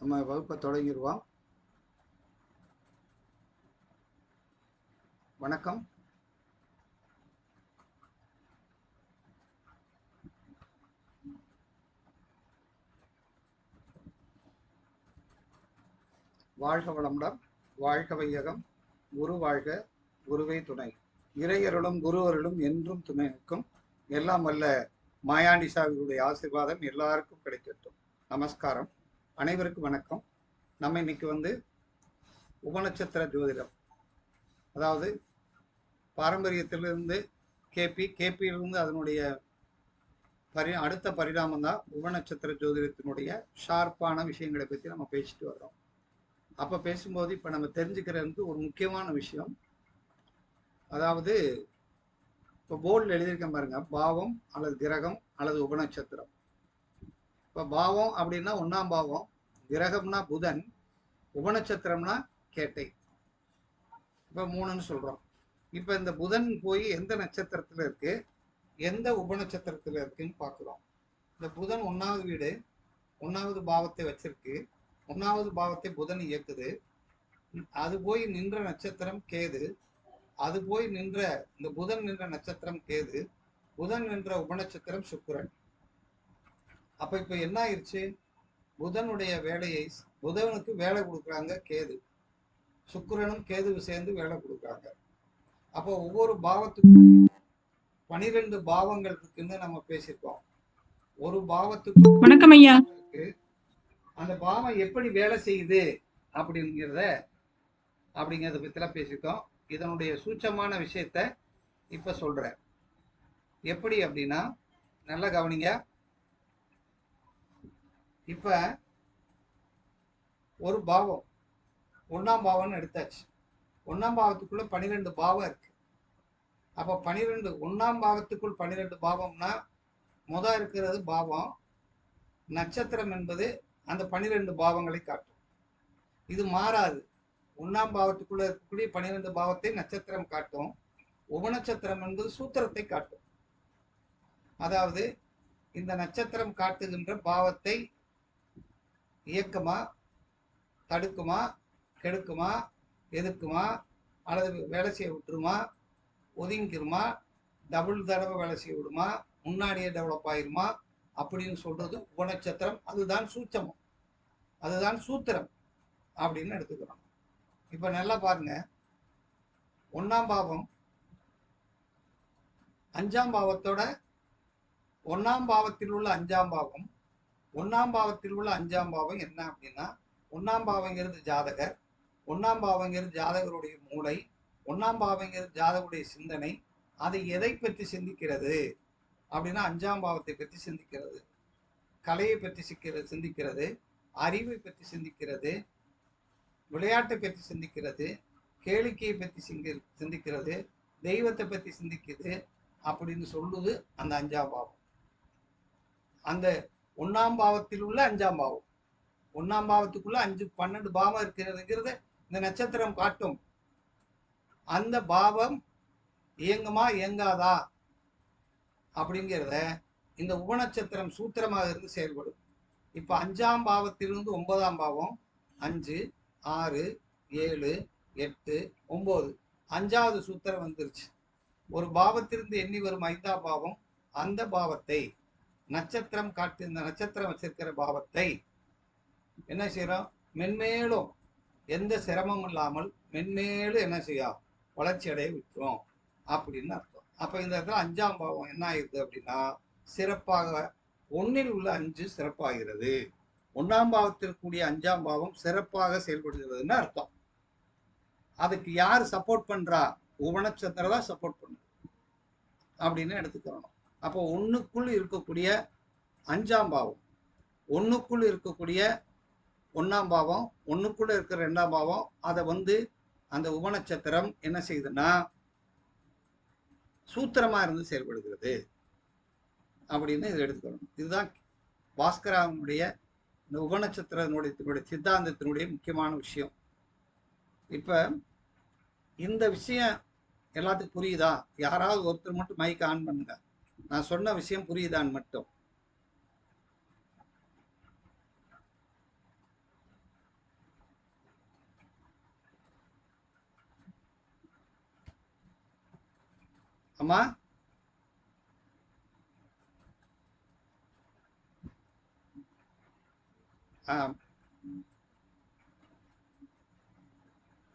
நம்ம வகுப்பை தொடங்கிடுவோம். வணக்கம். வாழ்க வளமுடன், வாழ்க வையகம், குரு வாழ்க, குருவே துணை. இறையருளும் குருவருளும் என்றும் துணை நிற்கும். எல்லாம் வல்ல மாயாண்டி சாமியுடைய ஆசீர்வாதம் எல்லாருக்கும் கிடைக்கட்டும். நமஸ்காரம், அனைவருக்கும் வணக்கம். நம்ம இன்னைக்கு உபநட்சத்திர ஜோதிடம், அதாவது பாரம்பரியத்திலிருந்து கேபியிலிருந்து அதனுடைய அடுத்த பரிணாமம் தான் உபநட்சத்திர ஜோதிடத்தினுடைய ஷார்ப்பான விஷயங்களை பற்றி நம்ம பேசிட்டு வர்றோம். அப்போ பேசும்போது இப்போ நம்ம தெரிஞ்சுக்கிறது ஒரு முக்கியமான விஷயம். அதாவது இப்போ போர்டில் எழுதியிருக்கேன் பாருங்க, பாவம் அல்லது கிரகம் அல்லது உபநட்சத்திரம். இப்போ பாவம் அப்படின்னா 1ஆம் பாவம், கிரகம்னா புதன், உபநட்சத்திரம்னா கேட்டை. இப்போ 3ன்னு சொல்றோம். இப்போ இந்த புதன் போய் எந்த நட்சத்திரத்துல இருக்கு, எந்த உபநட்சத்திரத்துல இருக்குன்னு பார்க்குறோம். இந்த புதன் 1வது வீடு 1வது பாவத்தை வச்சிருக்கு. 1வது பாவத்தை புதன் இயக்குது. அது போய் நின்ற நட்சத்திரம் கேது. அது போய் நின்ற இந்த புதன் நின்ற நட்சத்திரம் கேது. புதன் நின்ற உபநட்சத்திரம் சுக்கிரன். அப்ப இப்ப என்ன ஆயிடுச்சு, புதனுடைய வேலையை புதனுக்கு வேலை கொடுக்குறாங்க கேது, சுக்கிரனும் கேதுவு சேர்ந்து வேலை கொடுக்குறாங்க. அப்போ ஒவ்வொரு பாவத்துக்கும் 12 பாவங்கள் இருக்குன்னு நம்ம பேசியிருக்கோம். ஒரு பாவத்துக்கு வணக்கம் ஐயா, அந்த பாவம் எப்படி வேலை செய்யுது அப்படிங்கிறத பத்திலாம் பேசிட்டோம். இதனுடைய சூட்சமான விஷயத்த இப்ப சொல்றேன். எப்படி அப்படின்னா நல்லா கவனிங்க. இப்ப ஒரு பாவம் 1ஆம் பாவம்னு எடுத்தாச்சு. 1ஆம் பாவத்துக்குள்ள 12 பாவம் இருக்கு. அப்ப 1ஆம் பாவத்துக்குள் 12 பாவம்னா இருக்கிறது பாவம். நட்சத்திரம் என்பது அந்த 12 பாவங்களை காட்டும். இது மாறாது. 1ஆம் பாவத்துக்குள்ள இருக்கக்கூடிய 12 பாவத்தை நட்சத்திரம் காட்டும். உபநட்சத்திரம் என்பது சூத்திரத்தை காட்டும். அதாவது இந்த நட்சத்திரம் காட்டுகின்ற பாவத்தை இயக்குமா, தடுக்குமா, கெடுக்குமா, எதிர்க்குமா, அல்லது வேலை செய்ய விட்டுருமா, ஒதுங்கிருமா, டபுள் தடவை வேலை செய்ய விடுமா, முன்னாடியே டெவலப் ஆயிருமா அப்படின்னு சொல்றது உபநட்சத்திரம். அதுதான் சூட்சமம், அதுதான் சூத்திரம் அப்படின்னு எடுத்துக்கிறோம். இப்ப நல்லா பாருங்க, 1ஆம் பாவம் 5ஆம் பாவத்தோட 1ஆம் பாவத்தில் உள்ள 5ஆம் பாவம், 1ஆம் பாவத்தில் உள்ள 5ஆம் பாவம் என்ன அப்படின்னா, 1ஆம் பாவங்கிறது ஜாதகர், 1ஆம் பாவங்கிறது ஜாதகருடைய மூளை, 1ஆம் பாவங்கிறது ஜாதகருடைய சிந்தனை. அதை எதை பற்றி சிந்திக்கிறது அப்படின்னா 5ஆம் பாவத்தை பற்றி சிந்திக்கிறது, கலையை பற்றி சிந்திக்கிறது, அறிவை பற்றி சிந்திக்கிறது, விளையாட்டை பற்றி சிந்திக்கிறது, கேளிக்கையை பற்றி சிந்திக்கிறது, தெய்வத்தை பற்றி சிந்திக்குது அப்படின்னு சொல்லுது அந்த 5ஆம் பாவம். அந்த 1ஆம் பாவத்தில் உள்ள 5ஆம் பாவம், 1ஆம் பாவத்துக்குள்ள 12 பாவம் இருக்கிறதுங்கிறத இந்த நட்சத்திரம் காட்டும். அந்த பாவம் இயங்குமா இயங்காதா அப்படிங்கிறத இந்த உபநட்சத்திரம் சூத்திரமாக இருந்து செயல்படும். இப்ப 5ஆம் பாவத்திலிருந்து 9ஆம் பாவம் 5, 6, 7, 8, 9 5வது சூத்திரம் வந்துருச்சு. ஒரு பாவத்திலிருந்து எண்ணி வரும் 5ஆம் பாவம் அந்த பாவத்தை நட்சத்திரம் காட்டு, இந்த நட்சத்திரம் வச்சிருக்கிற பாவத்தை என்ன செய்யறோம், மென்மேலும் எந்த சிரமம் இல்லாமல் மென்மேலும் என்ன செய்யும், வளர்ச்சி அடைய விட்டுரும் அப்படின்னு அர்த்தம். அப்ப இந்த இடத்துல 5ஆம் பாவம் என்ன ஆயிடுது அப்படின்னா சிறப்பாக 1ல் உள்ள 5 சிறப்பாகிறது. 1ஆம் பாவத்தில் கூடிய 5ஆம் பாவம் சிறப்பாக செயல்படுகிறதுன்னு அர்த்தம். அதுக்கு யார் சப்போர்ட் பண்றா, உபநட்சத்திரம் தான் சப்போர்ட் பண்ணுது அப்படின்னு எடுத்துக்கிறோம். அப்போ 1க்குள் இருக்கக்கூடிய 5ஆம் பாவம், 1க்குள் இருக்கக்கூடிய 1ஆம் பாவம், 1க்குள்ள இருக்கிற 2ஆம் பாவம், அதை அந்த உபநட்சத்திரம் என்ன செய்யுதுன்னா சூத்திரமா இருந்து செயல்படுகிறது அப்படின்னு இதை எடுத்துக்கணும். இதுதான் பாஸ்கராவுடைய இந்த உபநட்சத்திரத்தினுடைய சித்தாந்தத்தினுடைய முக்கியமான விஷயம். இப்ப இந்த விஷயம் எல்லாத்துக்கும் புரியுதா? யாராவது ஒருத்தர் மட்டும் மைக் ஆன் பண்ணுங்க, நான் சொன்ன விஷயம் புரியுதான்னு மட்டும். அம்மா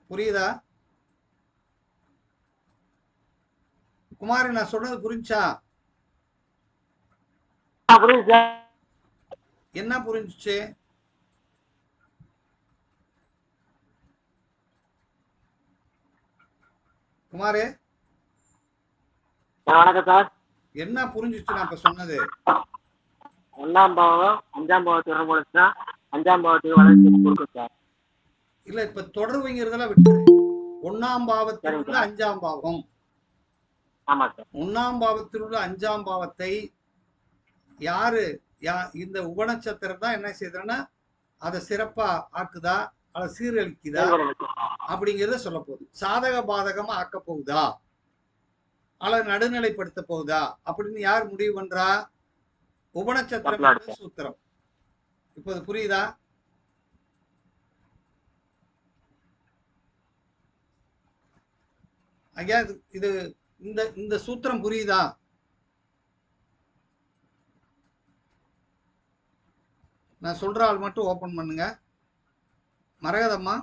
புரியுதா குமாரி? நான் சொன்னது புரிஞ்சா? என்ன புரிஞ்சுச்சு? குமாரு வணக்கம் சார். என்ன புரிஞ்சுச்சு நான் இப்ப சொன்னது? 1ஆம் பாவம் 5ஆம் பாவத்தோட முடிச்சா 5ஆம் பாவத்துக்கு வளர்ச்சி கொடுக்கும் சார். இல்ல இப்ப தொடர்புங்கிறதெல்லாம் விட்டு 1ஆம் பாவத்தில் உள்ள 5ஆம் பாவம். ஆமா சார். 1ஆம் பாவத்தில் உள்ள 5ஆம் பாவத்தை யாரு இந்த உபநட்சத்திரம் தான் என்ன செய்யுதுன்னா அதை சிறப்பா ஆக்குதா அதை சீரழிக்குதா அப்படிங்கிறத சொல்ல போகுது. சாதக பாதகமா ஆக்க போகுதா அல்லது நடுநிலைப்படுத்த போகுதா அப்படின்னு யார் முடிவு பண்றா? உபநட்சத்திரம் சூத்திரம். இப்போது புரியுதா? ஐயா இது இந்த சூத்திரம் புரியுதா? நான் சொல்ற ஆள் மட்டும் ஓபன் பண்ணுங்க. மரகதம்மா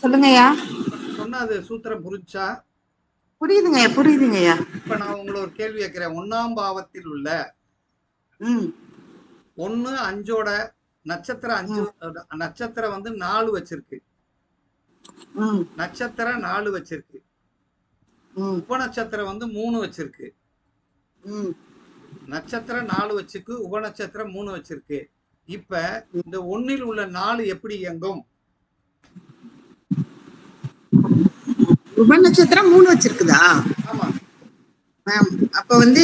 சொல்லுங்கய்யா. சொன்னது சூத்திரம் புரிஞ்சா? புரியுதுங்கய்யா, புரியுதுங்கய்யா. இப்ப நான் உங்களை ஒரு கேள்வி கேட்கிறேன். 1ஆம் பாவத்தில் உள்ள 1 5ஓட நட்சத்திரம் 5 நட்சத்திரம் வந்து 4 வச்சிருக்கு. நட்சத்திரம் 4 வச்சிருக்கு. உபநட்சத்திரம் வந்து 3 வச்சிருக்கு. நட்சத்திரம் 4 வச்சிருக்கு, உபநட்சத்திரம் 3 வச்சிருக்கு. இப்ப இந்த 1ல் உள்ள 4 எப்படி இயங்கும்? உபநட்சத்திரம் 3 வச்சிருக்குதா? ஆமா. அப்ப வந்து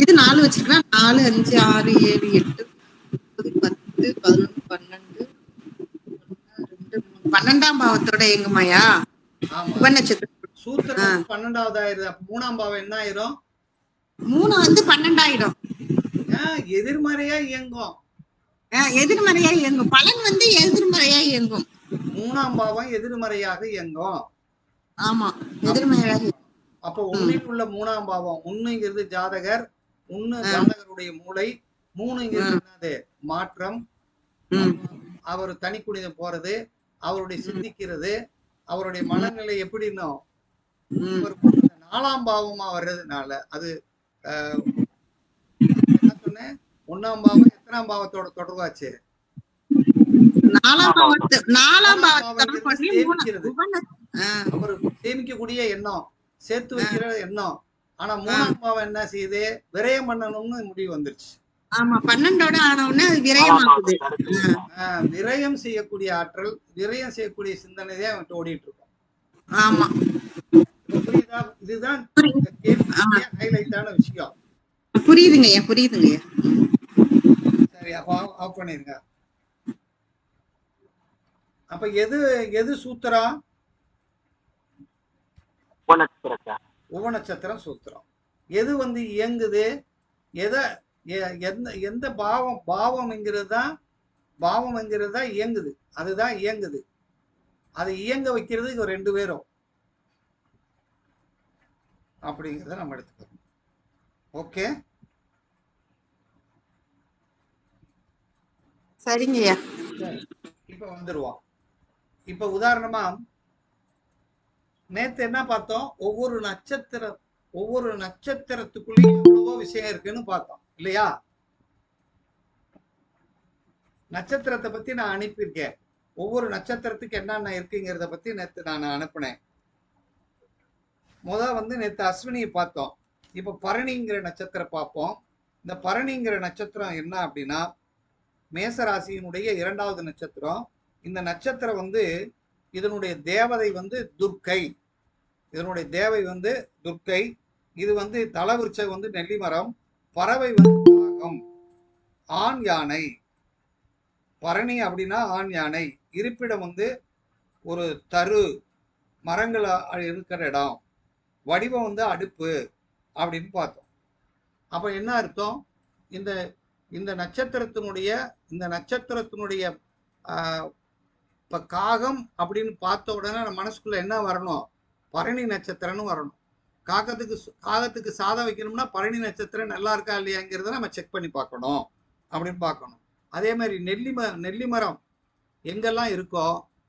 இது 4 வச்சிருக்கா. 4 5 6 7 8 9 10 11 12 12ஆம் பாவத்தோட இயங்குமாயா? உபநட்சத்திரம் சூத்திரம் 12வது ஆயிருது. அப்ப 3ஆம் பாவம் என்ன ஆயிரும்? 3 வந்து 12 ஆயிடும். எதிர்மறையா இயங்கும். எதிர்மறையா இயங்கும். பலன் வந்து எதிர்மறையா இயங்கும். 3ஆம் பாவம் எதிர்மறையாக இயங்கும். ஆமா, எதிர்மறையாக. அப்ப 1ல் உள்ள 3ஆம் பாவம், 1ங்கிறது ஜாதகர், 1 ஜாதகருடைய மூளை, 3ங்கிறது என்னது? மாற்றம். அவர் தனி குனிதம் போறது, அவருடைய சிந்திக்கிறது, அவருடைய மனநிலை எப்படின்னு 4ஆம் பாவமா வர்றதுனால அது என்ன சொன்னேன்? 1ஆம் பாவம் எத்தனாம் பாவத்தோட தொடர்பாச்சு? 4ஆம் பாவத்தை சேமிக்கிறது. அவர் சேமிக்கக்கூடிய எண்ணம், சேர்த்து வைக்கிற எண்ணம். ஆனா 3ஆம் பாவம் என்ன செய்யுது? விரயம் பண்ணணும்னு முடிவு வந்துருச்சு. ஆமா, 12ஓட ஆனவுடனே அது விரயமாகுது. விரயம் செய்யக்கூடிய ஆற்றல், விரயம் செய்யக்கூடிய சிந்தனை தான் அவன் ஓடிட்டு இருக்கும். ஆமா, புரியுதா? இதுதான் ஹைலைட்டான விஷயம். புரியுதுங்கய்யா, புரியுதுங்கய்யா. சரி, அப்ப ஆஃப் பண்ணிருங்க. அப்ப எது சூத்திரம்? உபநட்சத்திரம் சூத்திரம். எது வந்து இயங்குது? எந்த பாவம்ங்கிறது தான் இயங்குது. அதுதான் இயங்குது. அதை இயங்க வைக்கிறது இவங்க 2 பேரும் அப்படிங்கிறத நம்ம எடுத்துக்கணும். ஓகே, சரிங்கய்யா. இப்ப வந்துருவோம். இப்ப உதாரணமா நேத்து என்ன பார்த்தோம்? ஒவ்வொரு நட்சத்திரத்துக்குள்ளேயும் எவ்வளவோ விஷயம் இருக்குன்னு பார்த்தோம் இல்லையா? நட்சத்திரத்தை பத்தி நான் அனுப்பியிருக்கேன். ஒவ்வொரு நட்சத்திரத்துக்கு என்னென்ன இருக்குங்கிறத பத்தி நேத்து நான் அனுப்பினேன். வந்து நேத்து அஸ்வினியை பார்த்தோம். இப்ப பரணிங்கிற நட்சத்திரம் பார்ப்போம். இந்த பரணிங்கிற நட்சத்திரம் என்ன அப்படின்னா மேசராசியினுடைய 2வது நட்சத்திரம். இந்த நட்சத்திரம் வந்து இதனுடைய தேவதை வந்து துர்க்கை. இதனுடைய தேவை வந்து துர்க்கை. இது வந்து தலவிருச்சம் வந்து நெல்லிமரம், பறவை வந்து காகம், ஆண் யானை. பரணி அப்படின்னா ஆண் யானை. இருப்பிடம் வந்து ஒரு தரு, மரங்கள் இருக்கிற இடம். வடிவம் வந்து அடுப்பு அப்படின்னு பார்த்தோம். அப்ப என்ன அர்த்தம்? இந்த நட்சத்திரத்தினுடைய இப்ப காகம் அப்படின்னு பார்த்த உடனே நம்ம மனசுக்குள்ள என்ன வரணும்? பரணி நட்சத்திரம்னு வரணும். காகத்துக்கு சாதம் வைக்கணும்னா பரணி நட்சத்திரம் நல்லா இருக்கா இல்லையாங்கிறத நம்ம செக் பண்ணி பார்க்கணும் அப்படின்னு பார்க்கணும். அதே மாதிரி நெல்லி மரம் எங்கெல்லாம் இருக்கோ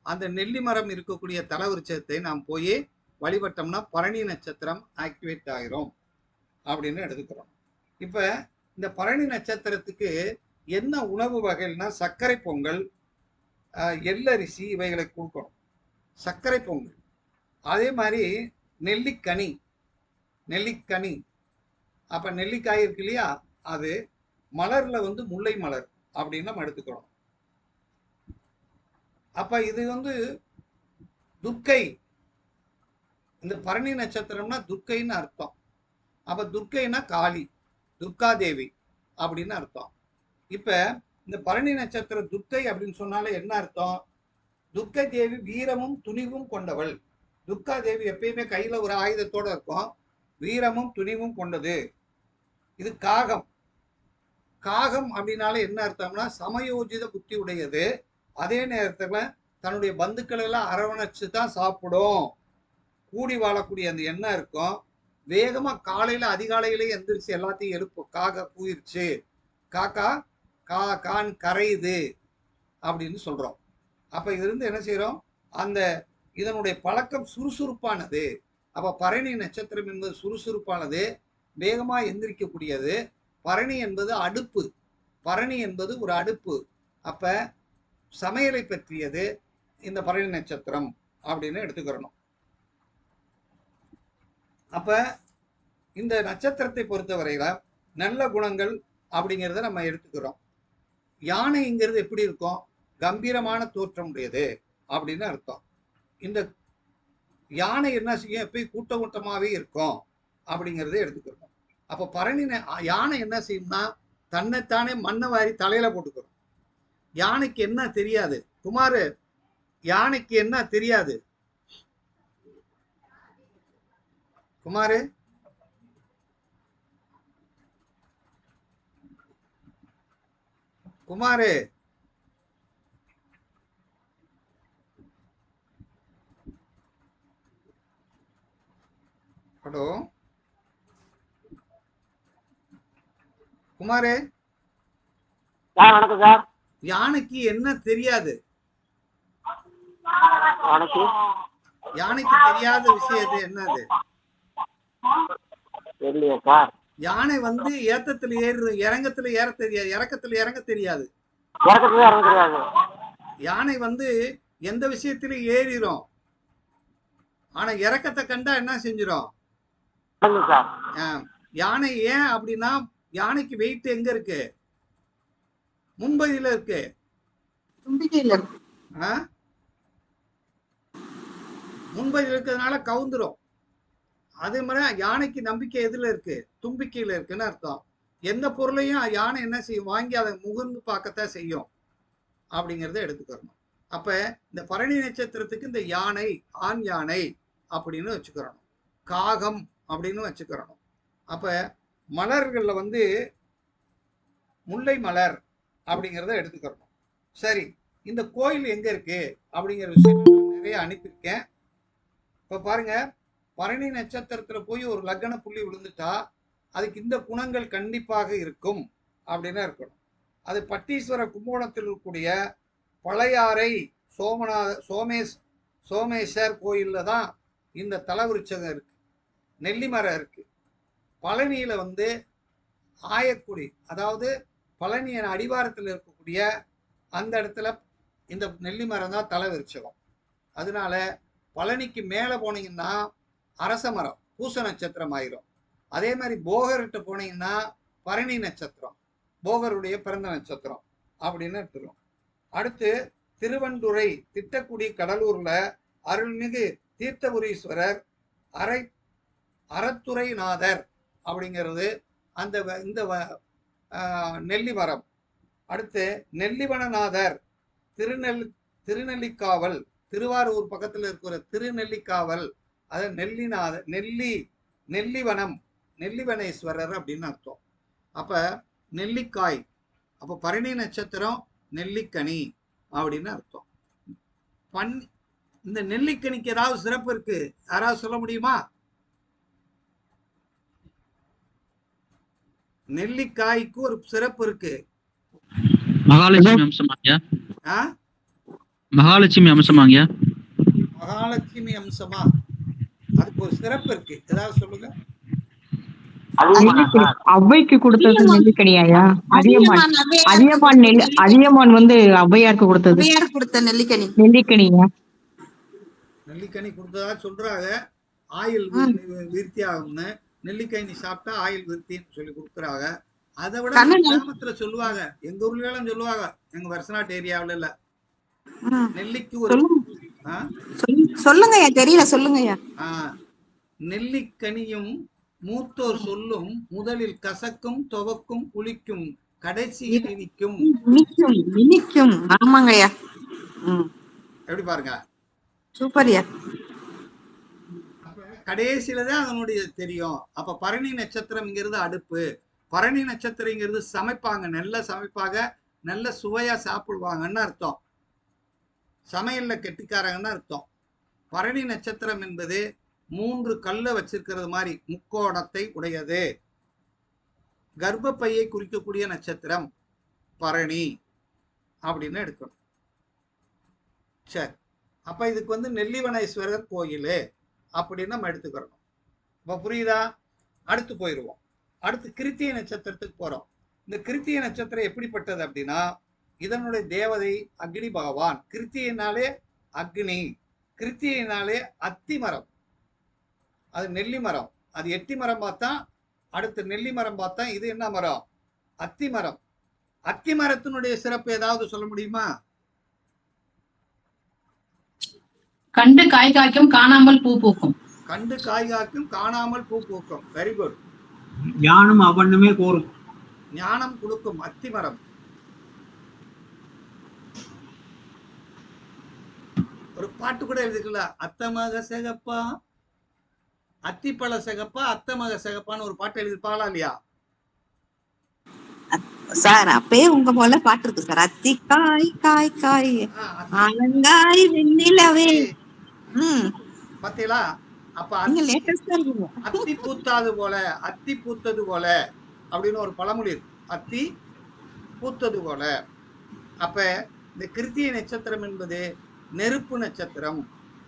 அந்த நெல்லி மரம் இருக்கக்கூடிய தலவிருட்சத்தை நாம் போய் வழிபட்டோம்னா பரணி நட்சத்திரம் ஆக்டிவேட் ஆகிரும் அப்படின்னு எடுத்துக்கிறோம். இப்ப இந்த பரணி நட்சத்திரத்துக்கு என்ன உணவு வகைன்னா சர்க்கரை பொங்கல், எள்ளரிசி இவைகளை கொடுக்கணும். சர்க்கரை பொங்கல், அதே மாதிரி நெல்லிக்கனி. அப்ப நெல்லிக்காய் இருக்கு இல்லையா, அது மலர்ல வந்து முல்லை மலர் அப்படின்னு நம்ம எடுத்துக்கிறோம். அப்ப இது வந்து துர்க்கை, இந்த பரணி நட்சத்திரம்னா துர்க்கைன்னு அர்த்தம். அப்ப துர்க்கைனா காளி, துர்காதேவி அப்படின்னு அர்த்தம். இப்ப இந்த பரணி நட்சத்திரம் துர்க்கை அப்படின்னு சொன்னாலே என்ன அர்த்தம்? துர்க்கை தேவி வீரமும் துணிவும் கொண்டவள். துர்கா தேவி எப்பயுமே கையில ஒரு ஆயுதத்தோட இருக்கும், வீரமும் துணிவும் கொண்டது. இது காகம். காகம் அப்படின்னாலே என்ன அர்த்தம்னா சமயோஜித புத்தி உடையது. அதே நேரத்துல தன்னுடைய பந்துக்கள் எல்லாம் அரவணைச்சு தான் சாப்பிடும். கூடி வாழக்கூடிய அந்த எண்ணம் இருக்கும். வேகமா காலையில அதிகாலையிலே எந்திரிச்சு எல்லாத்தையும் எழுப்பும். காக்கா கூயிடுச்சு, காக்கா கான் கரையுது அப்படின்னு சொல்றோம். அப்ப இது இருந்து என்ன செய்யறோம், அந்த இதனுடைய பழக்கம் சுறுசுறுப்பானது. அப்ப பரணி நட்சத்திரம் என்பது சுறுசுறுப்பானது, வேகமா எந்திரிக்கக்கூடியது. பரணி என்பது அடுப்பு, பரணி என்பது ஒரு அடுப்பு. அப்ப சமையலை பற்றியது இந்த பரணி நட்சத்திரம் அப்படின்னு எடுத்துக்கிறணும். அப்ப இந்த நட்சத்திரத்தை பொறுத்தவரையில நல்ல குணங்கள் அப்படிங்கிறத நம்ம எடுத்துக்கிறோம். யானைங்கிறது எப்படி இருக்கும்? கம்பீரமான தோற்றம் உடையது அப்படின்னு அர்த்தம். இந்த யானை என்ன செய்யும்? எப்பயும் கூட்டமாவே இருக்கும் அப்படிங்கிறத எடுத்துக்கிறோம். அப்ப பரணி யானை என்ன செய்யும்னா தன்னைத்தானே மண்ணை வாரி தலையில போட்டுக்கிறோம். யானைக்கு என்ன தெரியாது? குமாரு, யானைக்கு என்ன தெரியாது? குமாரு, குமாரு, ஹலோ குமாரு, வணக்கம் சார். யானைக்கு என்ன தெரியாது? யானைக்கு தெரியாத விஷயம் என்னது? தெரியலையா சார்? யானை வந்து ஏத்தத்துல ஏறு, இறங்கத்துல ஏற தெரியாது, இறக்கத்துல இறங்க தெரியாது. யானை வந்து எந்த விஷயத்திலும் ஏறிடும், ஆனா இறக்கத்தை கண்டா என்ன செஞ்சிடும்? யானை ஏன் அப்படின்னா யானைக்கு வெயிட் எங்க இருக்கு? முன்பகுதியில இருக்கு, முன்பகுதியில் இருக்கிறதுனால கவுந்துரும். அதே மாதிரி யானைக்கு நம்பிக்கை எதுல இருக்கு? தும்பிக்கையில இருக்குன்னு அர்த்தம். எந்த பொருளையும் யானை என்ன செய்யும்? வாங்கி அதை முகர்ந்து பார்க்கத்தான் செய்யும் அப்படிங்கிறத எடுத்துக்கிறோம். அப்ப இந்த பரணி நட்சத்திரத்துக்கு இந்த யானை ஆண் யானை அப்படின்னு வச்சுக்கிறோம், காகம் அப்படின்னு வச்சுக்கிறோம். அப்ப மலர்கள்ல வந்து முல்லை மலர் அப்படிங்கிறத எடுத்துக்கிறோம். சரி, இந்த கோயில் எங்க இருக்கு அப்படிங்கிற விஷயம் நிறைய அனுப்பியிருக்கேன். இப்ப பாருங்க, பரணி நட்சத்திரத்துல போய் ஒரு லக்ன புள்ளி விழுந்துட்டா அதுக்கு இந்த குணங்கள் கண்டிப்பாக இருக்கும் அப்படின்னு இருக்கணும். அது பட்டீஸ்வர கும்போணத்தில் இருக்கக்கூடிய பழையாறை சோமேஸ்வர் கோயில்ல தான் இந்த தலவிருட்சகம் இருக்கு, நெல்லி மரம் இருக்கு. பழனியில வந்து ஆயக்குடி, அதாவது பழனியின் அடிவாரத்தில் இருக்கக்கூடிய அந்த இடத்துல இந்த நெல்லி மரம் தான் தலவிருட்சகம். அதனால பழனிக்கு மேல போனீங்கன்னா அரச மரம் பூச நட்சத்திரம் ஆயிரும். அதே மாதிரி போகர்கிட்ட போனீங்கன்னா பரணி நட்சத்திரம், போகருடைய பிறந்த நட்சத்திரம் அப்படின்னு எடுத்துரும். அடுத்து திருவண்டுரை திட்டக்குடி கடலூர்ல அருள்மிகு தீர்த்தபுரீஸ்வரர் அறத்துறைநாதர் அப்படிங்கிறது அந்த இந்த நெல்லி மரம். அடுத்து நெல்லிவனநாதர் திருநெல்லிக்காவல், திருவாரூர் பக்கத்துல இருக்கிற திருநெல்லிக்காவல், அது நெல்லிநாதர், நெல்லிவனம், நெல்லிவனேஸ்வரர் அப்படின்னு அர்த்தம். அப்ப நெல்லிக்காய், அப்ப பரணி நட்சத்திரம் நெல்லிக்கனி அப்படின்னு அர்த்தம். இந்த நெல்லிக்கனிக்கு ஏதாவது சிறப்பு இருக்கு? யாராவது சொல்ல முடியுமா? நெல்லிக்காய்க்கு ஒரு சிறப்பு இருக்கு. மகாலட்சுமி அம்சமாங்கயா? ஆ, மகாலட்சுமி அம்சமாங்கயா? மகாலட்சுமி அம்சமா? அதுக்கு ஒரு சிறப்பு இருக்கு, ஏதாவது சொல்லுங்க. அதிகமானா நெல்லிக்கனி சார்? ஔவைக்கு கொடுத்தது அதியமான் நெல்லிக்கனியாயா? அதியமான் அதியமான் ஔவையாருக்கு அதியமான் கொடுத்த நெல்லிக்கனி. அதியமான் வந்து ஔவையாருக்கு கொடுத்தது ஔவையார் கொடுத்த நெல்லிக்கனி. நெல்லிக்கனியா? நெல்லிக்கனி கொடுத்ததா சொல்றாங்க. ஆயில் ம். விருத்தி ஆகும்னு. நெல்லிக்காய் நீ சாப்பிட்டா ஆயில் விருத்தின்னு சொல்லி கொடுக்குறாங்க. அதை விட கண்ணு நம்ம நல்- கிராமத்துல சொல்லுவாங்க, எங்க ஊர்ல எல்லாம் சொல்லுவாங்க, எங்க வருஷநாட்டு ஏரியாவுல இல்ல, ம். நெல்லிக்கு ஒரு சொல்லுங்க ஆ, சொல்லுங்கய்யா, தெரியல சொல்லுங்கய்யா. ஆ, நெல்லிக்கனியும் மூத்தோர் சொல்லும் முதலில் கசக்கும் துவக்கும் புளிக்கும் கடைசியில் இனிக்கும். இனிக்கும் இனிக்கும். ஆமாங்கய்யா. ம். எப்படி பாருங்க, சூப்பர்யா. கடைசியில தான் அதனுடைய தெரியும். அப்ப பரணி நட்சத்திரம்ங்கிறது அடுப்பு, பரணி நட்சத்திரங்கிறது சமைப்பாங்க, நல்ல சமைப்பாங்க, நல்ல சுவையா சாப்பிடுவாங்கன்னு அர்த்தம். சமையல்ல கெட்டிக்காரங்கன்னு அர்த்தம். பரணி நட்சத்திரம் என்பது 3 கல்ல வச்சிருக்கிறது மாதிரி முக்கோணத்தை உடையது. கர்ப்பப்பையை குறிக்கக்கூடிய நட்சத்திரம் பரணி அப்படின்னு எடுக்கணும். சரி, அப்ப இதுக்கு வந்து நெல்லிவனேஸ்வரர் கோயில் அப்படின்னு நம்ம எடுத்துக்கிறோம். இப்ப புரியுதா? அடுத்து போயிடுவோம். அடுத்து கிருத்திய நட்சத்திரத்துக்கு போறோம். இந்த கிருத்திய நட்சத்திரம் எப்படிப்பட்டது அப்படின்னா, இதனுடைய தேவதை அக்னி பகவான். கிருத்தியினாலே அக்னி, கிருத்தியினாலே அத்தி மரம், அது நெல்லி மரம். அது எட்டி மரம் பார்த்தா, அடுத்து நெல்லி மரம் பார்த்தா, இது என்ன மரம்? அத்தி மரம். அத்தி மரத்தினுடைய சிறப்பு ஏதாவது சொல்ல முடியுமா? கண்டு காய் காய்க்கும், காணாமல் பூ பூக்கும். கண்டு காய் காக்கும், காணாமல் பூ பூக்கும். Very good. ஞானம் அவனுமே கோரும். ஞானம் கொடுக்கும் அத்தி மரம். ஒரு பாட்டு கூட எழுதிக்கல, அத்தமக சிகப்பா அத்திப்பழ சிகப்பா அத்தமக சிகப்பான்னு ஒரு பாட்டு எழுதிருப்பாங்களா இல்லையா? சார் அப்பயே உங்க போல பாட்டு இருக்கு சார். அத்தி காய் காய் காய் ஆனங்காய் வெண்ணிலவே. ம். பாத்தீங்களா? அப்ப நீங்க லேட்டஸ்டா இருக்கீங்க. அத்தி பூத்தாது போல, அத்தி பூத்தது போல அப்படின்னு ஒரு பழமொழி இருக்கு. அத்தி பூத்தது போல. அப்ப இந்த கிருத்திய நட்சத்திரம் என்பது நெருப்பு நட்சத்திரம்.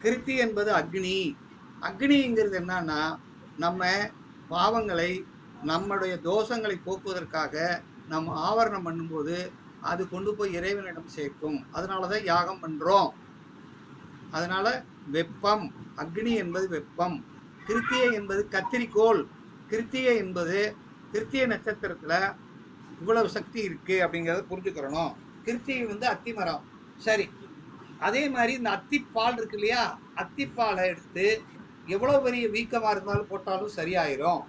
கிருத்தி என்பது அக்னி. அக்னிங்கிறது என்னன்னா, நம்ம பாவங்களை, நம்முடைய தோஷங்களை போக்குவதற்காக நம்ம ஆவரணம் பண்ணும்போது அது கொண்டு போய் இறைவனிடம் சேர்க்கும். அதனாலதான் யாகம் பண்றோம். அதனால வெப்பம், அக்னி என்பது வெப்பம். கிருத்தியை என்பது கத்திரிக்கோள். கிருத்தியை என்பது கிருத்திய நட்சத்திரத்துல இவ்வளவு சக்தி இருக்கு அப்படிங்கறத புரிஞ்சுக்கிறணும். கிருத்திகை வந்து அத்தி மரம். சரி, அதே மாதிரி இந்த அத்திப்பால் இருக்கு இல்லையா, அத்திப்பாலை எடுத்து எவ்வளவு பெரிய வீக்கமா இருந்தாலும் போட்டாலும் சரியாயிரும்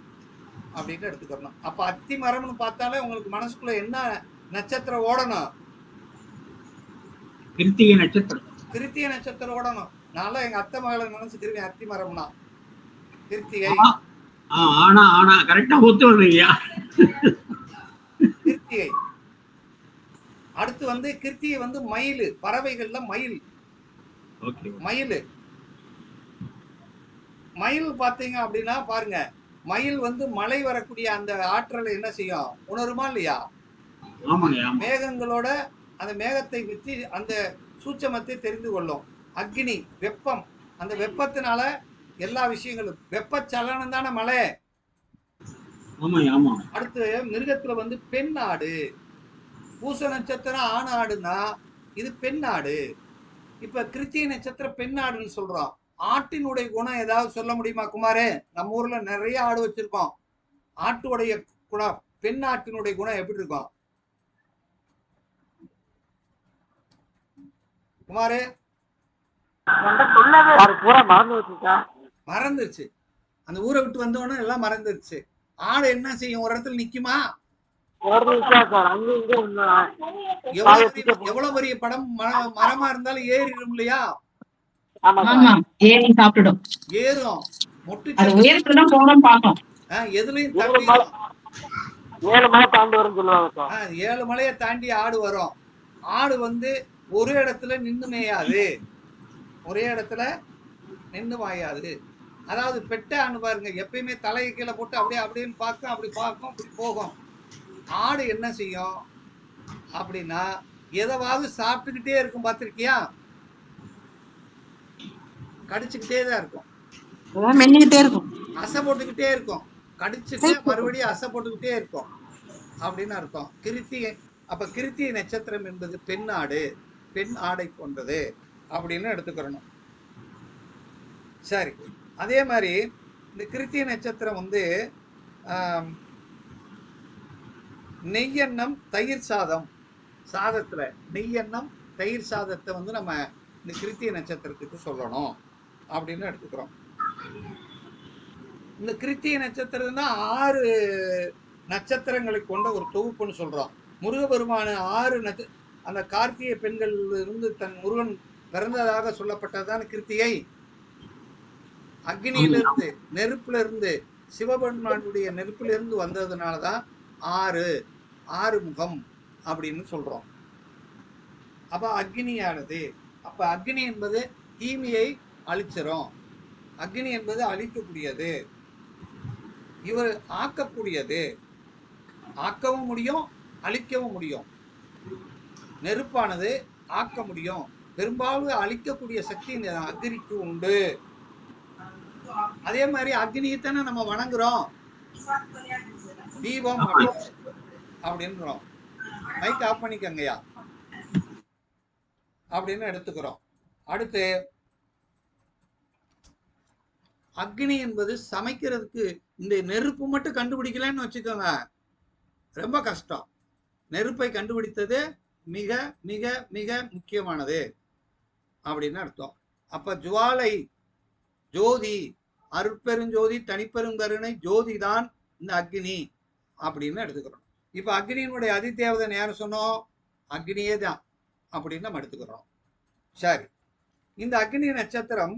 அப்படின்னு எடுத்துக்கணும். அப்ப அத்தி மரம்னு பார்த்தாலே உங்களுக்கு மனசுக்குள்ள என்ன நட்சத்திரம் ஓடணும்? கிருத்திகை நட்சத்திரம். கிருத்திய நட்சத்திரம் ஓடணும். நான் எங்க அத்தை மகளை நினைச்சுக்கிறேன் அத்தி மரம்னா கிருத்திகை. ஆனா ஆனா கரெக்டா ஒத்து வருவீங்க. கிருத்திகை. அடுத்து வந்து கிருத்திகை வந்து மயில், பறவைகள்ல மயில். மயில் மயில் பாத்தீங்க அப்படின்னா பாருங்க, மயில் வந்து மழை வரக்கூடிய அந்த ஆற்றலை என்ன செய்யும்? உணருமா இல்லையா? மேகங்களோட அந்த மேகத்தை வச்சு அந்த சூட்சமத்தை தெரிந்து கொள்ளும். அக்னி வெப்பம், அந்த வெப்பத்தினால எல்லா விஷயங்களும், வெப்பச்சலனம் தானே மழை. அடுத்து மிருகத்துல வந்து பெண் ஆடு. பூச நட்சத்திரம் ஆண் ஆடுனா இது பெண் ஆடு. இப்ப கிருத்திகை நட்சத்திரம் பெண் ஆடுன்னு சொல்றோம். ஆட்டினுடைய குணம் ஏதாவது சொல்ல முடியுமா குமாரே? நம்ம ஊர்ல நிறைய ஆடு வச்சிருக்கோம். ஆட்டுடைய குணம், பெண் ஆட்டினுடைய குணம் எப்படி இருக்கும் குமாரே? மறந்துருச்சு. அந்த ஊரை விட்டு வந்தவொடனே எல்லாம் மறந்துருச்சு. ஆடு என்ன செய்யும்? ஒரு இடத்துல நிக்குமா? எவ்வளவு பெரிய படம் மரமா இருந்தாலும் ஏறிடும் இல்லையா? ஏறி சாப்பிடும். ஏறும். உயரத்துலதான் போனோம் பார்த்தோம். எதுலயும் 7 மலையை தாண்டி ஆடு வரும். ஆடு வந்து ஒரு இடத்துல நின்று மேயாது, ஒரே இடத்துல நின்று மாயாது. அதாவது பெட்ட ஆண்டு பாருங்க, எப்பயுமே தலையை கீழே போட்டு அப்படியே அப்படின்னு பார்க்கும், அப்படி பார்க்கும், அப்படி போகும். ஆடு என்ன செய்யும் அப்படின்னா எதாவது சாப்பிட்டுக்கிட்டே இருக்கும், பார்த்திருக்கியா? கடிச்சுக்கிட்டே தான் இருக்கும், மென்னுகிட்டே இருக்கும். அசை போட்டுக்கிட்டே இருக்கும், கடிச்சுட்டு மறுபடியும் அசை போட்டுக்கிட்டே இருக்கும் அப்படின்னு அர்த்தம். கிருத்திகை. அப்ப கிருத்திகை நட்சத்திரம் என்பது பெண் ஆடு, பெண் ஆடை போன்றது அப்படின்னு எடுத்துக்கிறணும். சரி, அதே மாதிரி இந்த கிருத்திகை நட்சத்திரம் வந்து நெய்யெண்ணம் தயிர் சாதம், சாதத்துல நெய்யெண்ணம் தயிர் சாதத்தை வந்து நம்ம இந்த கிருத்திகை நட்சத்திரத்துக்கு சொல்லணும் அப்படின்னு எடுத்துக்கிறோம். இந்த கிருத்திகை நட்சத்திரம் தான் 6 நட்சத்திரங்களை கொண்ட ஒரு தொகுப்புன்னு சொல்றோம். முருகபெருமான 6 அந்த கார்த்திகை பெண்கள் இருந்து தன் முருகன் பிறந்ததாக சொல்லப்பட்டதுதான் கிருத்திகை. அக்னியிலிருந்து, நெருப்புல இருந்து, சிவபெருமானுடைய நெருப்புல இருந்து வந்ததுனாலதான் 6 முகம் அப்படின்னு சொல்றோம். அப்ப அக்னியானது, அப்ப அக்னி என்பது தீமையை அழிச்சிரும், அக்னி என்பது அழிக்கக்கூடியது, இவர் ஆக்கக்கூடியது, ஆக்கவும் முடியும் அழிக்கவும் முடியும். நெருப்பானது ஆக்க முடியும், பெரும்பாலும் அழிக்கக்கூடிய சக்தி இந்த அக்னிக்கு உண்டு. அதே மாதிரி அக்னியைத்தானே நம்ம வணங்குறோம், தீபம் அப்படின்றோம். மைக் ஆஃப் பண்ணிக்கங்கய்யா அப்படின்னு எடுத்துக்கிறோம். அடுத்து அக்னி என்பது சமைக்கிறதுக்கு இந்த நெருப்பு மட்டும் கண்டுபிடிக்கலன்னு வச்சுக்கோங்க, ரொம்ப கஷ்டம். நெருப்பை கண்டுபிடித்தது மிக மிக மிக முக்கியமானது அப்படின்னு அர்த்தம். அப்ப ஜுவாலை, ஜோதி, அருட்பெருஞ்சோதி, தனிப்பெருங்கருணை ஜோதி தான் இந்த அக்னி அப்படின்னு எடுத்துக்கிறோம். இப்ப அக்னியினுடைய அதிதேவதை யாரு சொன்னோம்? அக்னியே தான் அப்படின்னு நம்ம எடுத்துக்கிறோம். சரி, இந்த அக்னி நட்சத்திரம்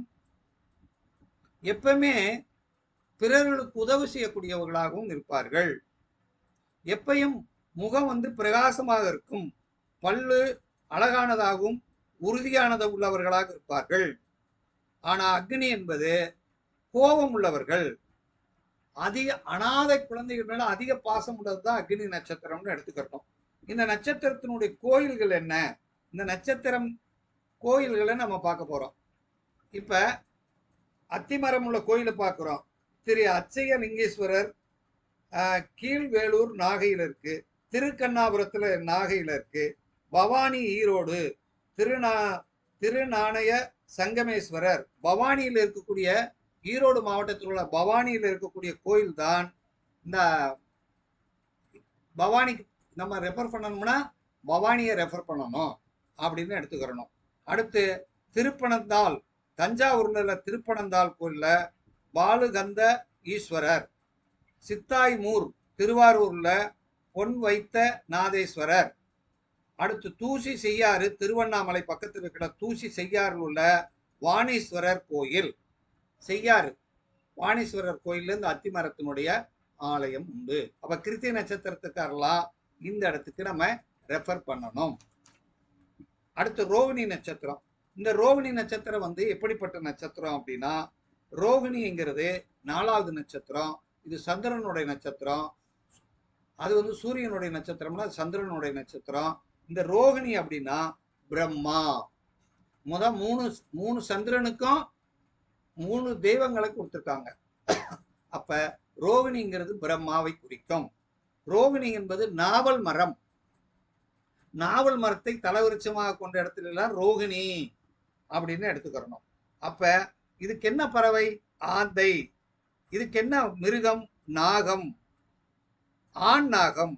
எப்பவுமே பிறர்களுக்கு உதவி செய்யக்கூடியவர்களாகவும் இருப்பார்கள். எப்பயும் முகம் வந்து பிரகாசமாக இருக்கும், பல்லு அழகானதாகவும் உறுதியானது உள்ளவர்களாக இருப்பார்கள். ஆனா அக்னி என்பது கோபம் உள்ளவர்கள், அதிக அனாதை குழந்தைகள் மேல அதிக பாசம் உள்ளதுதான் அக்னி நட்சத்திரம்னு எடுத்துக்கிறோம். இந்த நட்சத்திரத்தினுடைய கோயில்கள் என்ன, இந்த நட்சத்திரம் கோயில்களை நம்ம பார்க்க போறோம். இப்ப அத்திமரம் உள்ள கோயிலை பார்க்கிறோம். திரு அச்சய லிங்கேஸ்வரர் கீழ்வேலூர் நாகையில இருக்கு, திருக்கண்ணாபுரத்துல நாகையில இருக்கு, பவானி ஈரோடு, திருநாணய சங்கமேஸ்வரர் பவானியில் இருக்கக்கூடிய, ஈரோடு மாவட்டத்தில் உள்ள பவானியில் இருக்கக்கூடிய கோயில் தான் இந்த பவானிக்கு நம்ம ரெஃபர் பண்ணணும்னா பவானியை ரெஃபர் பண்ணணும் அப்படின்னு எடுத்துக்கிறணும். அடுத்து திருப்பனந்தாள், தஞ்சாவூர்ல உள்ள திருப்பனந்தாள் கோயில்ல பாலுகந்த ஈஸ்வரர், சித்தாய்மூர் திருவாரூர்ல பொன் வைத்த நாதேஸ்வரர். அடுத்து தூசி செய்யாறு, திருவண்ணாமலை பக்கத்தில் இருக்கிற தூசி செய்யாறில் உள்ள வாணீஸ்வரர் கோயில், செய்யாறு வாணீஸ்வரர் கோயில்ல இந்த அத்திமரத்தினுடைய ஆலயம் உண்டு. அப்ப கிருத்திகை நட்சத்திரத்துக்காரெல்லாம் இந்த இடத்துக்கு நம்ம ரெஃபர் பண்ணணும். அடுத்து ரோகிணி நட்சத்திரம். இந்த ரோகிணி நட்சத்திரம் வந்து எப்படிப்பட்ட நட்சத்திரம் அப்படின்னா, ரோகிணிங்கிறது 4வது நட்சத்திரம், இது சந்திரனுடைய நட்சத்திரம். அது வந்து சூரியனுடைய நட்சத்திரம்னா சந்திரனுடைய நட்சத்திரம். இந்த ரோகிணி அப்படின்னா பிரம்மா. மூணு சந்திரனுக்கும் 3 தெய்வங்களை கொடுத்திருக்காங்க. அப்ப ரோகிணிங்கிறது பிரம்மாவை குறிக்கும். ரோகிணி என்பது நாவல் மரம், நாவல் மரத்தை தலவிருட்சமாக கொண்ட இடத்துல எல்லாம் ரோகிணி அப்படின்னு எடுத்துக்கிறணும். அப்ப இதுக்கு என்ன பறவை? ஆந்தை. இதுக்கு என்ன மிருகம்? நாகம், ஆண் நாகம்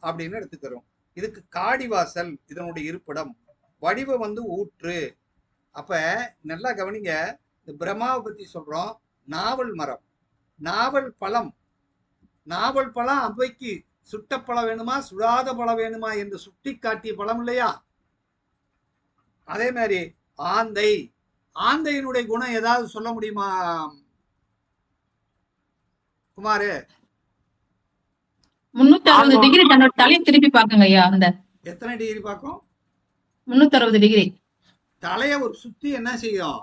அப்படின்னு எடுத்துக்கிறோம். இதுக்கு காடிவாசல் இதனுடைய இருப்பிடம், வடிவம் வந்து ஊற்று. அப்ப நல்லா கவனிங்க, இந்த பிரம்மாவை பத்தி சொல்றோம். நாவல் மரம், நாவல் பழம், நாவல் பழம் அவைக்கு சுட்ட பழம் வேணுமா சுடாத பழம் வேணுமா என்று சுட்டி காட்டிய பழம் இல்லையா? அதே மாதிரி ஆந்தை, ஆந்தையினுடைய குணம் ஏதாவது சொல்ல முடியுமா குமாரு? 360 டிகிரி தன்னோட தலையை திருப்பி பாக்குங்க ஐயா. அந்த எத்தனை டிகிரி பார்க்கும்? 360 டிகிரி தலைய ஒரு சுத்தி என்ன செய்யும்?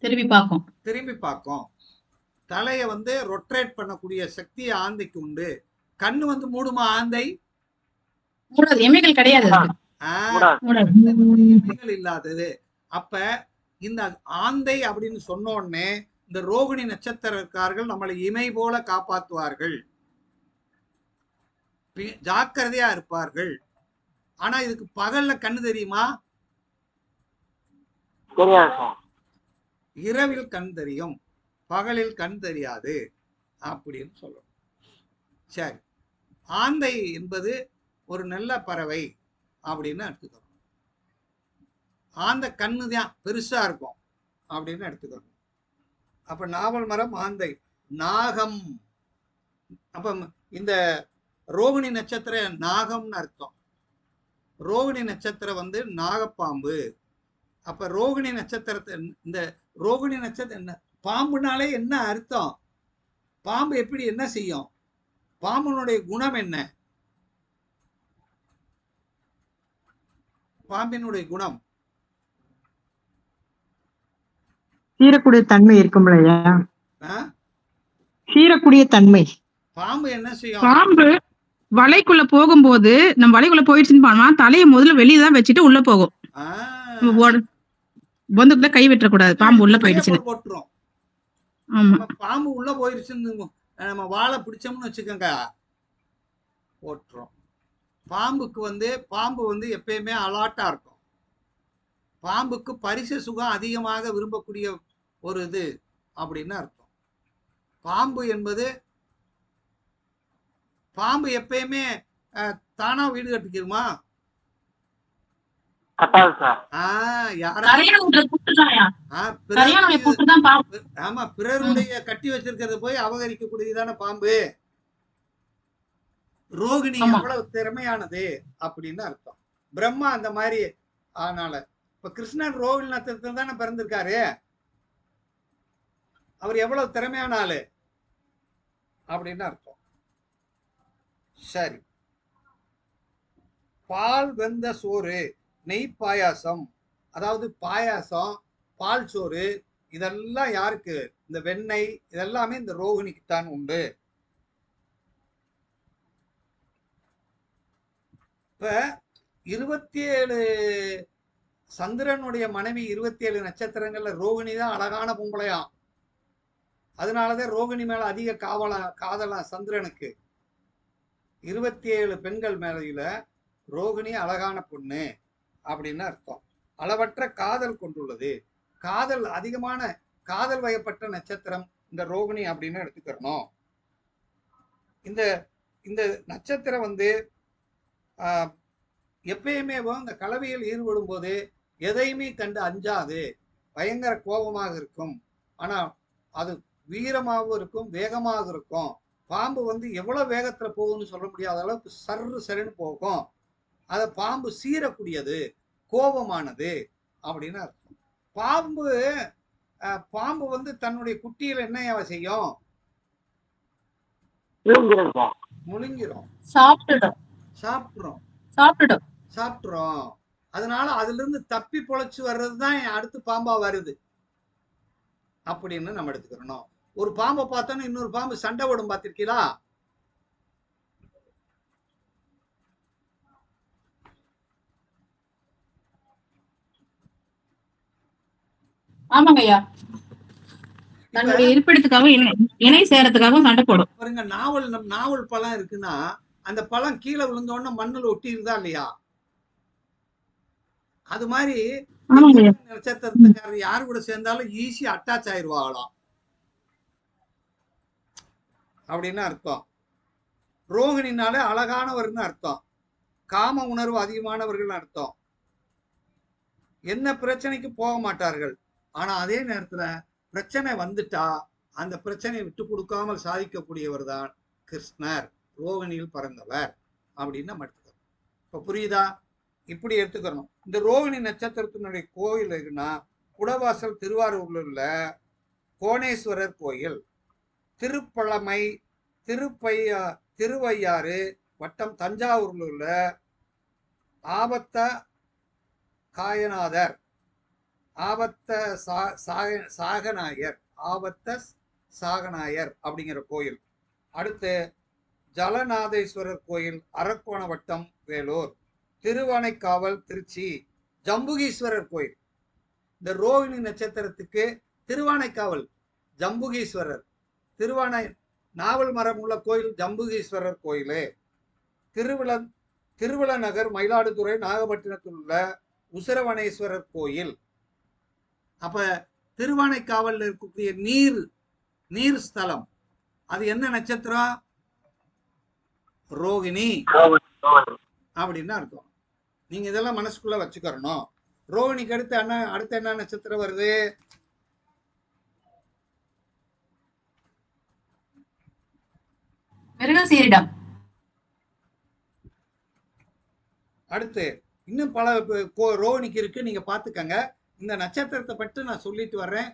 திருப்பி பார்க்கும். திரும்பி பார்க்கும். தலைய வந்து ரொட்டேட் பண்ணக்கூடிய சக்தி ஆந்தைக்கு உண்டு. கண்ணு வந்து மூடுமா ஆந்தை? மூடாது, எமைகள் கிடையாது அதுக்கு. ஆஹ் மூடாது. இமைகள் இல்லாதது. அப்ப இந்த ஆந்தை அப்படின்னு சொன்ன உடனே இந்த ரோகிணி நட்சத்திரக்காரர்கள் நம்மளை இமை போல காப்பாற்றுவார்கள், ஜாக்கிரதையா இருப்பார்கள். ஆனா இதுக்கு பகல்ல கண்ணு தெரியுமா? தெரியாது சார். இரவில் கண் தெரியும், பகலில் கண் தெரியாது அப்படின்னு சொல்லணும். சரி, ஆந்தை என்பது ஒரு நல்ல பறவை அப்படின்னு எடுத்துக்கணும். ஆந்த கண்ணு தான் பெருசா இருக்கும் அப்படின்னு எடுத்துக்கணும். அப்ப நாவல் மரம் ஆந்தை. நாகம், அப்ப இந்த ரோகிணி நட்சத்திரம் நாகம்னு அர்த்தம். ரோகிணி நட்சத்திரம் வந்து நாகப்பாம்பு. அப்ப ரோகிணி நட்சத்திரத்தை, இந்த ரோகிணி நட்சத்திரம் பாம்புனாலே என்ன அர்த்தம்? பாம்பு எப்படி என்ன செய்யும்? பாம்பினுடைய குணம் என்ன? பாம்பினுடைய குணம் சீரக்கூடிய தன்மை இருக்கும் இல்லையா? சீரக்கூடிய தன்மை. பாம்பு என்ன செய்யும்? பாம்பு வலைக்குள்ள போகும்போது நம்ம வலைக்குள்ள போயிடுச்சுன்னு பாமா தலையை முதல்ல வெளியே தான் வச்சுட்டு உள்ள போகும். பொந்துக்குள்ள கை விட்டுறக்கூடாது, பாம்பு உள்ள போயிடுச்சுன்னு போட்டுரும். ஆமா, பாம்பு உள்ள போயிடுச்சுன்னு நம்ம வாழை பிடிச்சோம்னு வச்சுக்கோங்க, போட்டுரும். பாம்புக்கு வந்து பாம்பு வந்து எப்பயுமே அலாட்டா இருக்கும். பாம்புக்கு பரிசு சுகம் அதிகமாக விரும்பக்கூடிய ஒரு இது அப்படின்னு அர்த்தம். பாம்பு என்பது, பாம்பு எப்பயுமே தானா வீடு கட்டிக்கிறோமா? கட்டாது சார். ஆமா, பிறருடைய கட்டி வச்சிருக்கிறத போய் அபகரிக்க கூடியதான பாம்பு. ரோகிணி எவ்வளவு திறமையானது அப்படின்னு அர்த்தம். பிரம்மா அந்த மாதிரி. அதனால இப்ப கிருஷ்ணன் ரோகிணி நட்சத்திரத்தில் தானே பிறந்திருக்காரு. அவர் எவ்வளவு திறமையான ஆளு அப்படின்னு அர்த்தம். சரி, பால் வெந்த சோறு, நெய் பாயாசம், அதாவது பாயாசம், பால் சோறு, இதெல்லாம் யாருக்கு? இந்த வெண்ணெய் இதெல்லாமே இந்த ரோகிணிக்கு தான் உண்டு. இப்ப 27 சந்திரனுடைய மனைவி 27 நட்சத்திரங்கள்ல ரோகிணி தான் அழகான பொம்பளையாம். அதனாலதான் ரோகிணி மேல அதிக காதலாம் சந்திரனுக்கு. 27 பெண்கள் மேலையில ரோகிணி அழகான பொண்ணு அப்படின்னு அர்த்தம். அளவற்ற காதல் கொண்டுள்ளது. காதல் அதிகமான காதல் வயப்பட்ட நட்சத்திரம் இந்த ரோகிணி அப்படின்னு எடுத்துக்கிறோம். இந்த இந்த நட்சத்திரம் வந்து எப்பயுமே இந்த கலவையில் ஈடுபடும் போது எதையுமே கண்டு அஞ்சாது, பயங்கர கோபமாக இருக்கும். ஆனா அது வீரமாகவும் இருக்கும், வேகமாக இருக்கும். பாம்பு வந்து எவ்வளவு வேகத்துல போகும்னு சொல்ல முடியாத அளவுக்கு சர்ரு சருன்னு போகும். அத பாம்பு சீரக்கூடியது, கோபமானது அப்படின்னு அர்த்தம். பாம்பு வந்து தன்னுடைய குட்டியில என்ன செய்யும்? முழுங்கிரும், சாப்பிட்டுரும். அதனால அதுல இருந்து தப்பி பொழைச்சு வர்றதுதான் அடுத்து பாம்பா வருது அப்படின்னு நம்ம எடுத்துக்கிறோம். ஒரு பாம்பை பார்த்தோன்னா இன்னொரு பாம்பு சண்டை போடும், பார்த்திருக்கீங்களா? ஆமாங்கய்யா, தன்னுடைய இருப்பிடத்துக்காக இணை சேரத்துக்காகவும் சண்டை போடும். பாருங்க, நாவல் பழம் இருக்குன்னா அந்த பழம் கீழே விழுந்தோடனே மண்ணில் ஒட்டி இருந்தா இல்லையா? அது மாதிரி நட்சத்திரத்துக்காரர் யாரு கூட சேர்ந்தாலும் ஈஸி அட்டாச் ஆயிடுவாங்களாம் அப்படின்னு அர்த்தம். ரோகிணினாலே அழகானவர்னு அர்த்தம், காம உணர்வு அதிகமானவர்கள் அர்த்தம். என்ன பிரச்சனைக்கு போக மாட்டார்கள். ஆனா அதே நேரத்துல பிரச்சனை வந்துட்டா அந்த பிரச்சனையை விட்டு கொடுக்காமல் சாதிக்கக்கூடியவர் தான் கிருஷ்ணர், ரோகிணியில் பிறந்தவர் அப்படின்னு நம்ம எடுத்துக்கிறோம். இப்ப புரியுதா? இப்படி எடுத்துக்கிறோம். இந்த ரோகிணி நட்சத்திரத்தினுடைய கோயில் இருக்குன்னா குடவாசல் திருவாரூர்ல உள்ள கோணேஸ்வரர் கோயில், திருப்பழமை திருவையாறு வட்டம் தஞ்சாவூர்ல உள்ள ஆபத்த காயநாதர், ஆபத்த சாகநாயர், ஆபத்த சாகநாயர் அப்படிங்கிற கோயில். அடுத்து ஜலநாதேஸ்வரர் கோயில் அரக்கோண வட்டம் வேலூர். திருவானைக்காவல் திருச்சி. ஜம்புகீஸ்வரர் கோயில். இந்த ரோகிணி நட்சத்திரத்துக்கு திருவானைக்காவல் ஜம்புகீஸ்வரர், நாவல் மரம் உள்ள கோயில் ஜம்புகீஸ்வரர் கோயிலு. திருவிழநகர் மயிலாடுதுறை நாகப்பட்டினத்தில் உள்ள உசரவனேஸ்வரர் கோயில். அப்ப திருவானைக்காவல் இருக்கக்கூடிய நீர் ஸ்தலம் அது என்ன நட்சத்திரம்? ரோகிணி அப்படின்னு அர்த்தம். நீங்க இதெல்லாம் மனசுக்குள்ள வச்சுக்கணும். ரோகிணிக்கு அடுத்த என்ன நட்சத்திரம் வருது? மிருகசீரிடம். அடுத்து இன்னும் பல ரோகிணிக்கு இருக்கு, நீங்க பாத்துக்கங்க. இந்த நட்சத்திரத்தை பற்றி நான் சொல்லிட்டு வர்றேன்.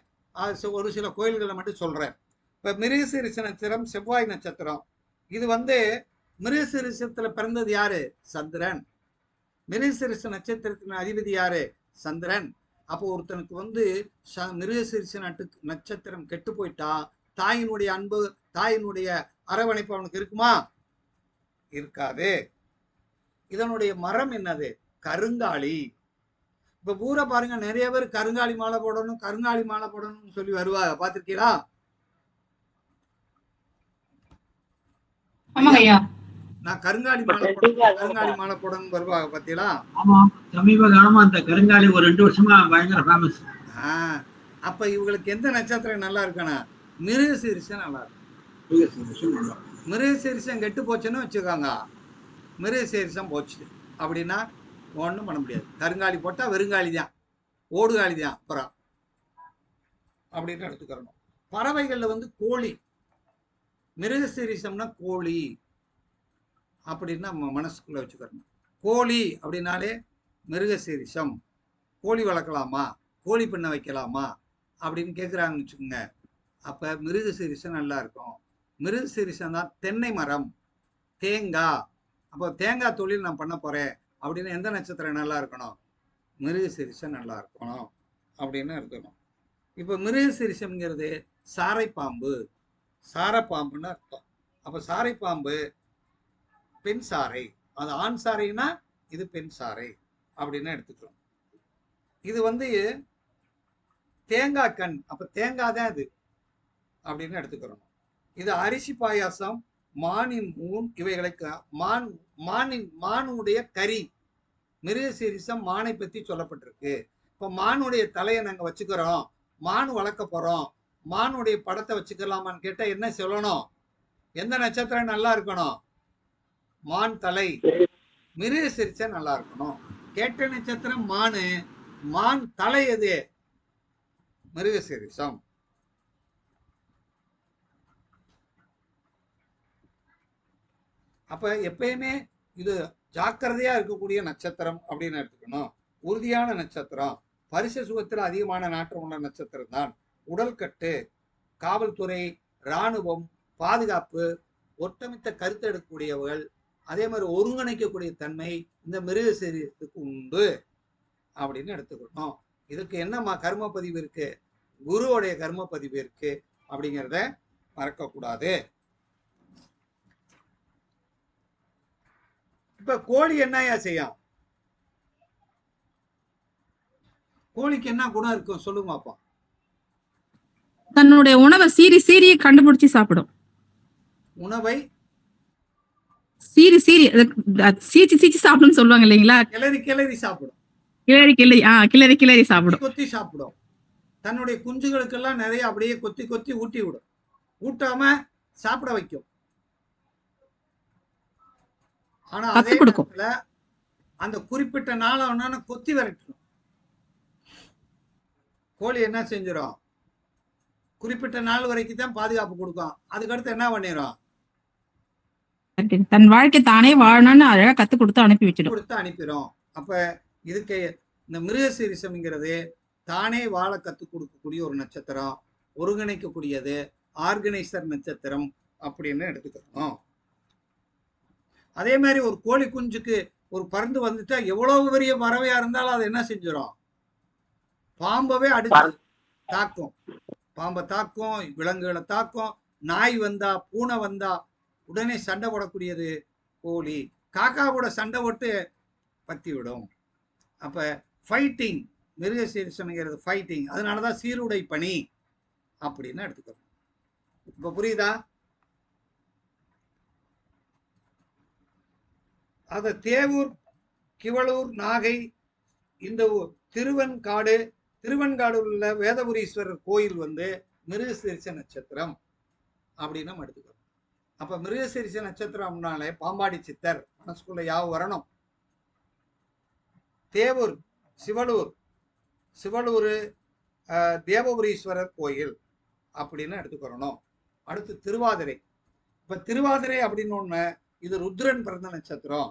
ஒரு சில கோயில்களை மட்டும் சொல்றேன். இப்ப மிருகசீரிஷ நட்சத்திரம் செவ்வாய் நட்சத்திரம். இது மிருகசீரிஷத்துல பிறந்தது யாரு? சந்திரன். மிருகசீரிஷ நட்சத்திரத்தின் அதிபதி யாரு? சந்திரன். அப்போ ஒருத்தனுக்கு மிருகசீரிஷ நட்சத்திரம் கெட்டு போயிட்டா தாயினுடைய அன்பு, தாயினுடைய அரவணைப்பு அவனுக்கு இருக்குமா? இருக்காது. இதனுடைய மரம் என்னது? கருங்காலி. இப்ப ஊரை பாருங்க, நிறைய பேர் கருங்காலி மாலை போடணும்னு சொல்லி வருவாங்க, பாத்திருக்கீங்களா? நான் கருங்காலி மாலை போடணும் வருவாங்க, பாத்தீங்களா? ஆமா, சமீப காலமா அந்த கருங்காலி ஒரு 2 வருஷமா பயங்கர ஃபேமஸ். அப்ப இவங்களுக்கு எந்த நட்சத்திரம் நல்லா இருக்குன்னா மிருகசீரிஷம் நல்லா இருக்கு. மிருகசீரிஷம் கெட்டு போச்சுன்னு வச்சுக்கோங்க, மிருகசீரிஷம் போச்சு அப்படின்னா ஒன்றும் பண்ண முடியாது. கருங்காலி போட்டா வெறுங்காலி தான், ஓடுகாலி தான் அப்புறம் அப்படின்னு எடுத்துக்கிறணும். பறவைகள்ல கோழி, மிருகசீரிஷம்னா கோழி அப்படின்னு நம்ம மனசுக்குள்ள வச்சுக்கிறணும். கோழி அப்படின்னாலே மிருகசீரிஷம். கோழி வளர்க்கலாமா, கோழி பண்ண வைக்கலாமா அப்படின்னு கேட்குறாங்கன்னு வச்சுக்கோங்க. அப்ப மிருகசீரிஷம் நல்லா இருக்கும். மிருகசீரிஷம் தான் தென்னை மரம், தேங்காய். அப்போ தேங்காய் தொழில் நான் பண்ண போறேன் அப்படின்னு எந்த நட்சத்திரம் நல்லா இருக்கணும்? மிருகசீரிஷம் நல்லா இருக்கணும் அப்படின்னு இருக்கணும். இப்ப மிருகசீரிஷம்ங்கிறது சாரைப்பாம்பு, சாரப்பாம்புன்னு அர்த்தம். அப்ப சாரைப்பாம்பு பெண் சாரை, அது ஆண் சாரைனா இது பெண் சாரை அப்படின்னு எடுத்துக்கிறோம். இது தேங்காய் கண், அப்ப தேங்காய் தான் இது அப்படின்னு எடுத்துக்கிறோம். இது அரிசி பாயாசம், மானின் ஊன், இவைகளை மானுடைய கறி. மிருகசீரிஷம் மானை பத்தி சொல்லப்பட்டிருக்கு. இப்ப மானுடைய தலையை நாங்க வச்சுக்கிறோம், மான் வளர்க்க போறோம், மானுடைய படத்தை வச்சுக்கலாமான்னு கேட்டா என்ன சொல்லணும்? எந்த நட்சத்திரம் நல்லா இருக்கணும்? மான் தலை. மிருகசீரிஷம் நல்லா இருக்கணும். கேட்ட நட்சத்திரம் மானு, மான் தலை எது? மிருகசீரிஷம். அப்ப எப்பயுமே இது ஜாக்கிரதையா இருக்கக்கூடிய நட்சத்திரம் அப்படின்னு எடுத்துக்கணும். உறுதியான நட்சத்திரம், பரிசு சுகத்தில் அதிகமான நாட்டம் உள்ள நட்சத்திரம் தான். உடல்கட்டு, காவல்துறை, இராணுவம், பாதுகாப்பு, ஒட்டமித்த கருத்து எடுக்கக்கூடியவர்கள், அதே மாதிரி ஒருங்கிணைக்கக்கூடிய தன்மை இந்த மிருகசீரிஷத்துக்கு உண்டு அப்படின்னு எடுத்துக்கணும். இதுக்கு என்ன கர்ம பதிவு இருக்கு? குருவுடைய கர்ம பதிவு இருக்கு அப்படிங்கிறத மறக்க கூடாது. இப்ப கோழி என்னையா செய்யும்? கோழிக்கு என்ன குணம் இருக்கும் சொல்லுங்க பாப்பா. தன்னுடைய உணவை சீரி கண்டுபிடிச்சு சாப்பிடும். உணவை சீரி சீச்சு சாப்பிடும் சொல்லுவாங்க இல்லைங்களா? கிளறி சாப்பிடும். கிளறி சாப்பிடும், கொத்தி சாப்பிடும். தன்னுடைய குஞ்சுகளுக்கெல்லாம் நிறைய அப்படியே கொத்தி ஊட்டி விடும். ஊட்டாம சாப்பிட வைக்கும். ஆனா அதே நேரத்துல அந்த குறிப்பிட்ட நாள் கொத்தி விரட்டணும். கோழி என்ன செஞ்சிடும்? குறிப்பிட்ட நாள் வரைக்கும் தான் பாதுகாப்பு கொடுக்கும். அதுக்கடுத்து என்ன பண்ணிடும்? தன் வாழ்க்கை தானே வாழணும்னு அழகா கத்து கொடுத்து அனுப்பிடும். அப்ப இதுக்கு இந்த மிருகசீரிஷம்ங்கிறது தானே வாழ கத்து கொடுக்கக்கூடிய ஒரு நட்சத்திரம், ஒருங்கிணைக்கக்கூடியது, ஆர்கனைசர் நட்சத்திரம் அப்படின்னு எடுத்துக்கணும். அதே மாதிரி ஒரு கோழி குஞ்சுக்கு ஒரு பறந்து வந்துட்டா எவ்வளவு பெரிய பறவையா இருந்தாலும் அது என்ன செஞ்சிடும்? பாம்பவே அடிச்சு தாக்கும். பாம்பை தாக்கும், விலங்குகளை தாக்கும், நாய் வந்தா, பூனை வந்தா, உடனே சண்டை போடக்கூடியது கோழி. காக்கா கூட சண்டை போட்டு பத்தி விடும். அப்ப ஃபைட்டிங், மிருகசீரிஷம்ங்கிறது ஃபைட்டிங். அதனாலதான் சீருடை பணி அப்படின்னு எடுத்துக்கிறோம். இப்ப புரியுதா? அத தேவூர், கிவளூர், நாகை, இந்த திருவெண்காடு உள்ள வேதபுரீஸ்வரர் கோயில் வந்து மிருகசீரிஷ நட்சத்திரம் அப்படின்னு நம்ம எடுத்துக்கிறோம். அப்ப மிருகசீரிஷ நட்சத்திரம்னாலே பாம்பாடி சித்தர் மனசுக்குள்ள யாவும் வரணும். தேவூர், சிவலூர் தேவபுரீஸ்வரர் கோயில் அப்படின்னு எடுத்துக்கிறோம். அடுத்து திருவாதிரை. இப்ப திருவாதிரை அப்படின்னு ஒண்ணு, இது ருத்ரன் பிறந்த நட்சத்திரம்.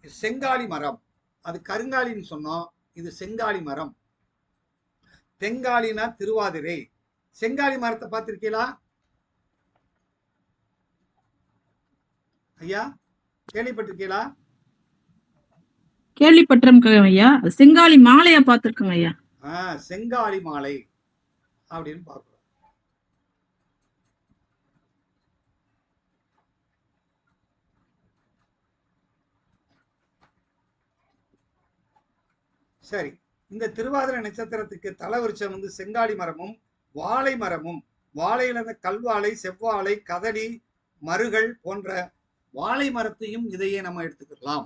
செங்காலி மரம், அது கருங்காலின்னு சொன்னோம், இது செங்காலி மரம். தெங்காலினா திருவாதிரை. செங்காலி மரத்தை பார்த்திருக்கீங்களா ஐயா? கேள்விப்பட்டிருக்கீங்களா? கேள்விப்பட்டிருக்கேன் ஐயா. செங்காலி மாலையா பார்த்திருக்கோங்க ஐயா. செங்காலி மாலை அப்படின்னு பார்க்கிறோம். சரி, இந்த திருவாதிரை நட்சத்திரத்துக்கு தலவிருட்சம் வந்து செங்காலி மரமும் வாழை மரமும். வாழையில கல்வாழை, செவ்வாழை, கதலி, மருகள் போன்ற வாழை மரத்தையும் இதையே நம்ம எடுத்துக்கலாம்.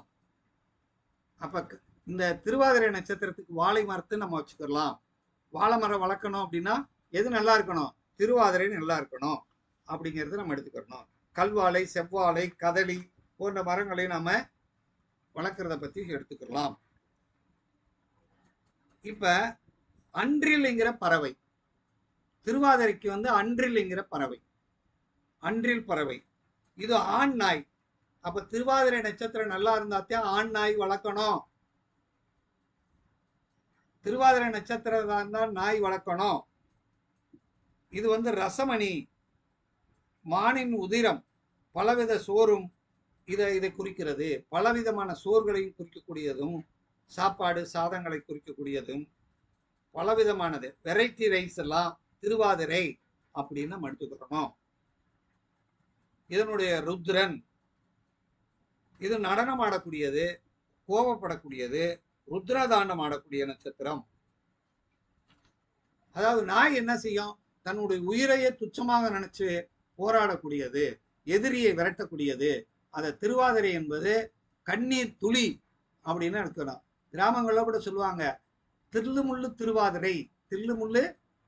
அப்ப இந்த திருவாதிரை நட்சத்திரத்துக்கு வாழை மரத்தை நம்ம வச்சுக்கலாம். வாழை மரம் வளர்க்கணும் அப்படின்னா எது நல்லா இருக்கணும்? திருவாதிரை நல்லா இருக்கணும் அப்படிங்கிறது நம்ம எடுத்துக்கணும். கல்வாழை, செவ்வாழை, கதலி போன்ற மரங்களை நாம வளர்க்கறத பத்தி எடுத்துக்கலாம். இப்ப அன்றில்ங்கிற பறவை, திருவாதிரைக்கு வந்து அன்றில்ங்கிற பறவை, அன்றில் பறவை, இது ஆண் நாய். அப்ப திருவாதிரை நட்சத்திரம் நல்லா இருந்தாத்தான் ஆண் நாய் வளர்க்கணும். திருவாதிரை நட்சத்திரம் தான் நாய் வளர்க்கணும். இது வந்து ரசமணி, மானின் உதிரம், பலவித சோறும் இதை குறிக்கிறது. பலவிதமான சோர்களையும் குறிக்கக்கூடியதும், சாப்பாடு சாதங்களை குறிக்கக்கூடியதும், பலவிதமானது வெரைட்டி ரைஸ் எல்லாம் திருவாதிரை அப்படின்னு நம்ம எடுத்துக்கிறோம். இதனுடைய ருத்ரன், இது நடனம் ஆடக்கூடியது, கோபப்படக்கூடியது, ருத்ரதாண்டம் ஆடக்கூடிய நட்சத்திரம். அதாவது நாய் என்ன செய்யும்? தன்னுடைய உயிரையே துச்சமாக நினைச்சு போராடக்கூடியது, எதிரியை விரட்டக்கூடியது. அத திருவாதிரை என்பது கண்ணீர் துளி அப்படின்னு எடுக்கணும். கிராமங்கள்ல கூட சொல்லுவாங்க, தில்லுமுள்ளு திருவாதிரை, தில்லுமுள்ளு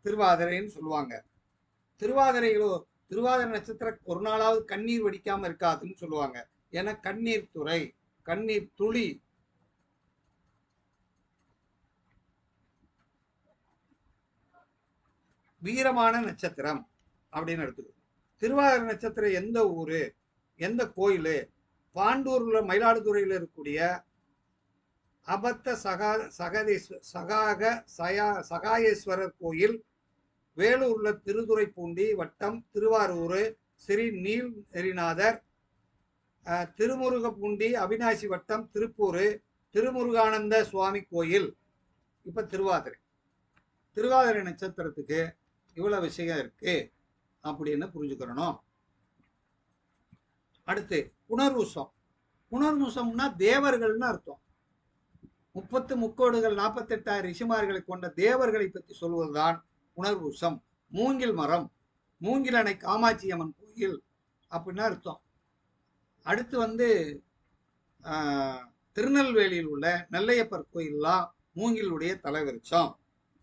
திருவாதிரைன்னு சொல்லுவாங்க. திருவாதிரை நட்சத்திரம் ஒரு நாளாவது கண்ணீர் வடிக்காம இருக்காதுன்னு சொல்லுவாங்க. ஏன்னா கண்ணீர் துறை, கண்ணீர் துளி. வீரமான நட்சத்திரம் அப்படின்னு எடுத்துக்கணும். திருவாதிரை நட்சத்திரம் எந்த ஊரு, எந்த கோயிலு? பாண்டூர்ல மயிலாடுதுறையில இருக்கக்கூடிய அபத்த சகாயேஸ்வரர் கோயில், வேலூர்ல திருத்துறைப்பூண்டி வட்டம், திருவாரூர் ஸ்ரீ நீல்நெறிநாதர், திருமுருகப்பூண்டி அவிநாசி வட்டம், திருப்பூர் திருமுருகானந்த சுவாமி கோயில். இப்ப திருவாதிரை நட்சத்திரத்துக்கு இவ்வளவு விஷயம் இருக்கு அப்படின்னு புரிஞ்சுக்கிறணும். அடுத்து புனர்வூசம். புனர்வூசம்னா தேவர்கள்னு அர்த்தம். 30 முக்கோடுகள் 48 ரிஷிமார்களை கொண்ட தேவர்களை பற்றி சொல்வதுதான் புனர்வூசம். மூங்கில் மரம், மூங்கில் அணை காமாட்சி அம்மன் கோயில் அப்படின்னு அர்த்தம். அடுத்து வந்து திருநெல்வேலியில் உள்ள நெல்லையப்பர் கோயில்லாம் மூங்கிலுடைய தலைவிருச்சம்.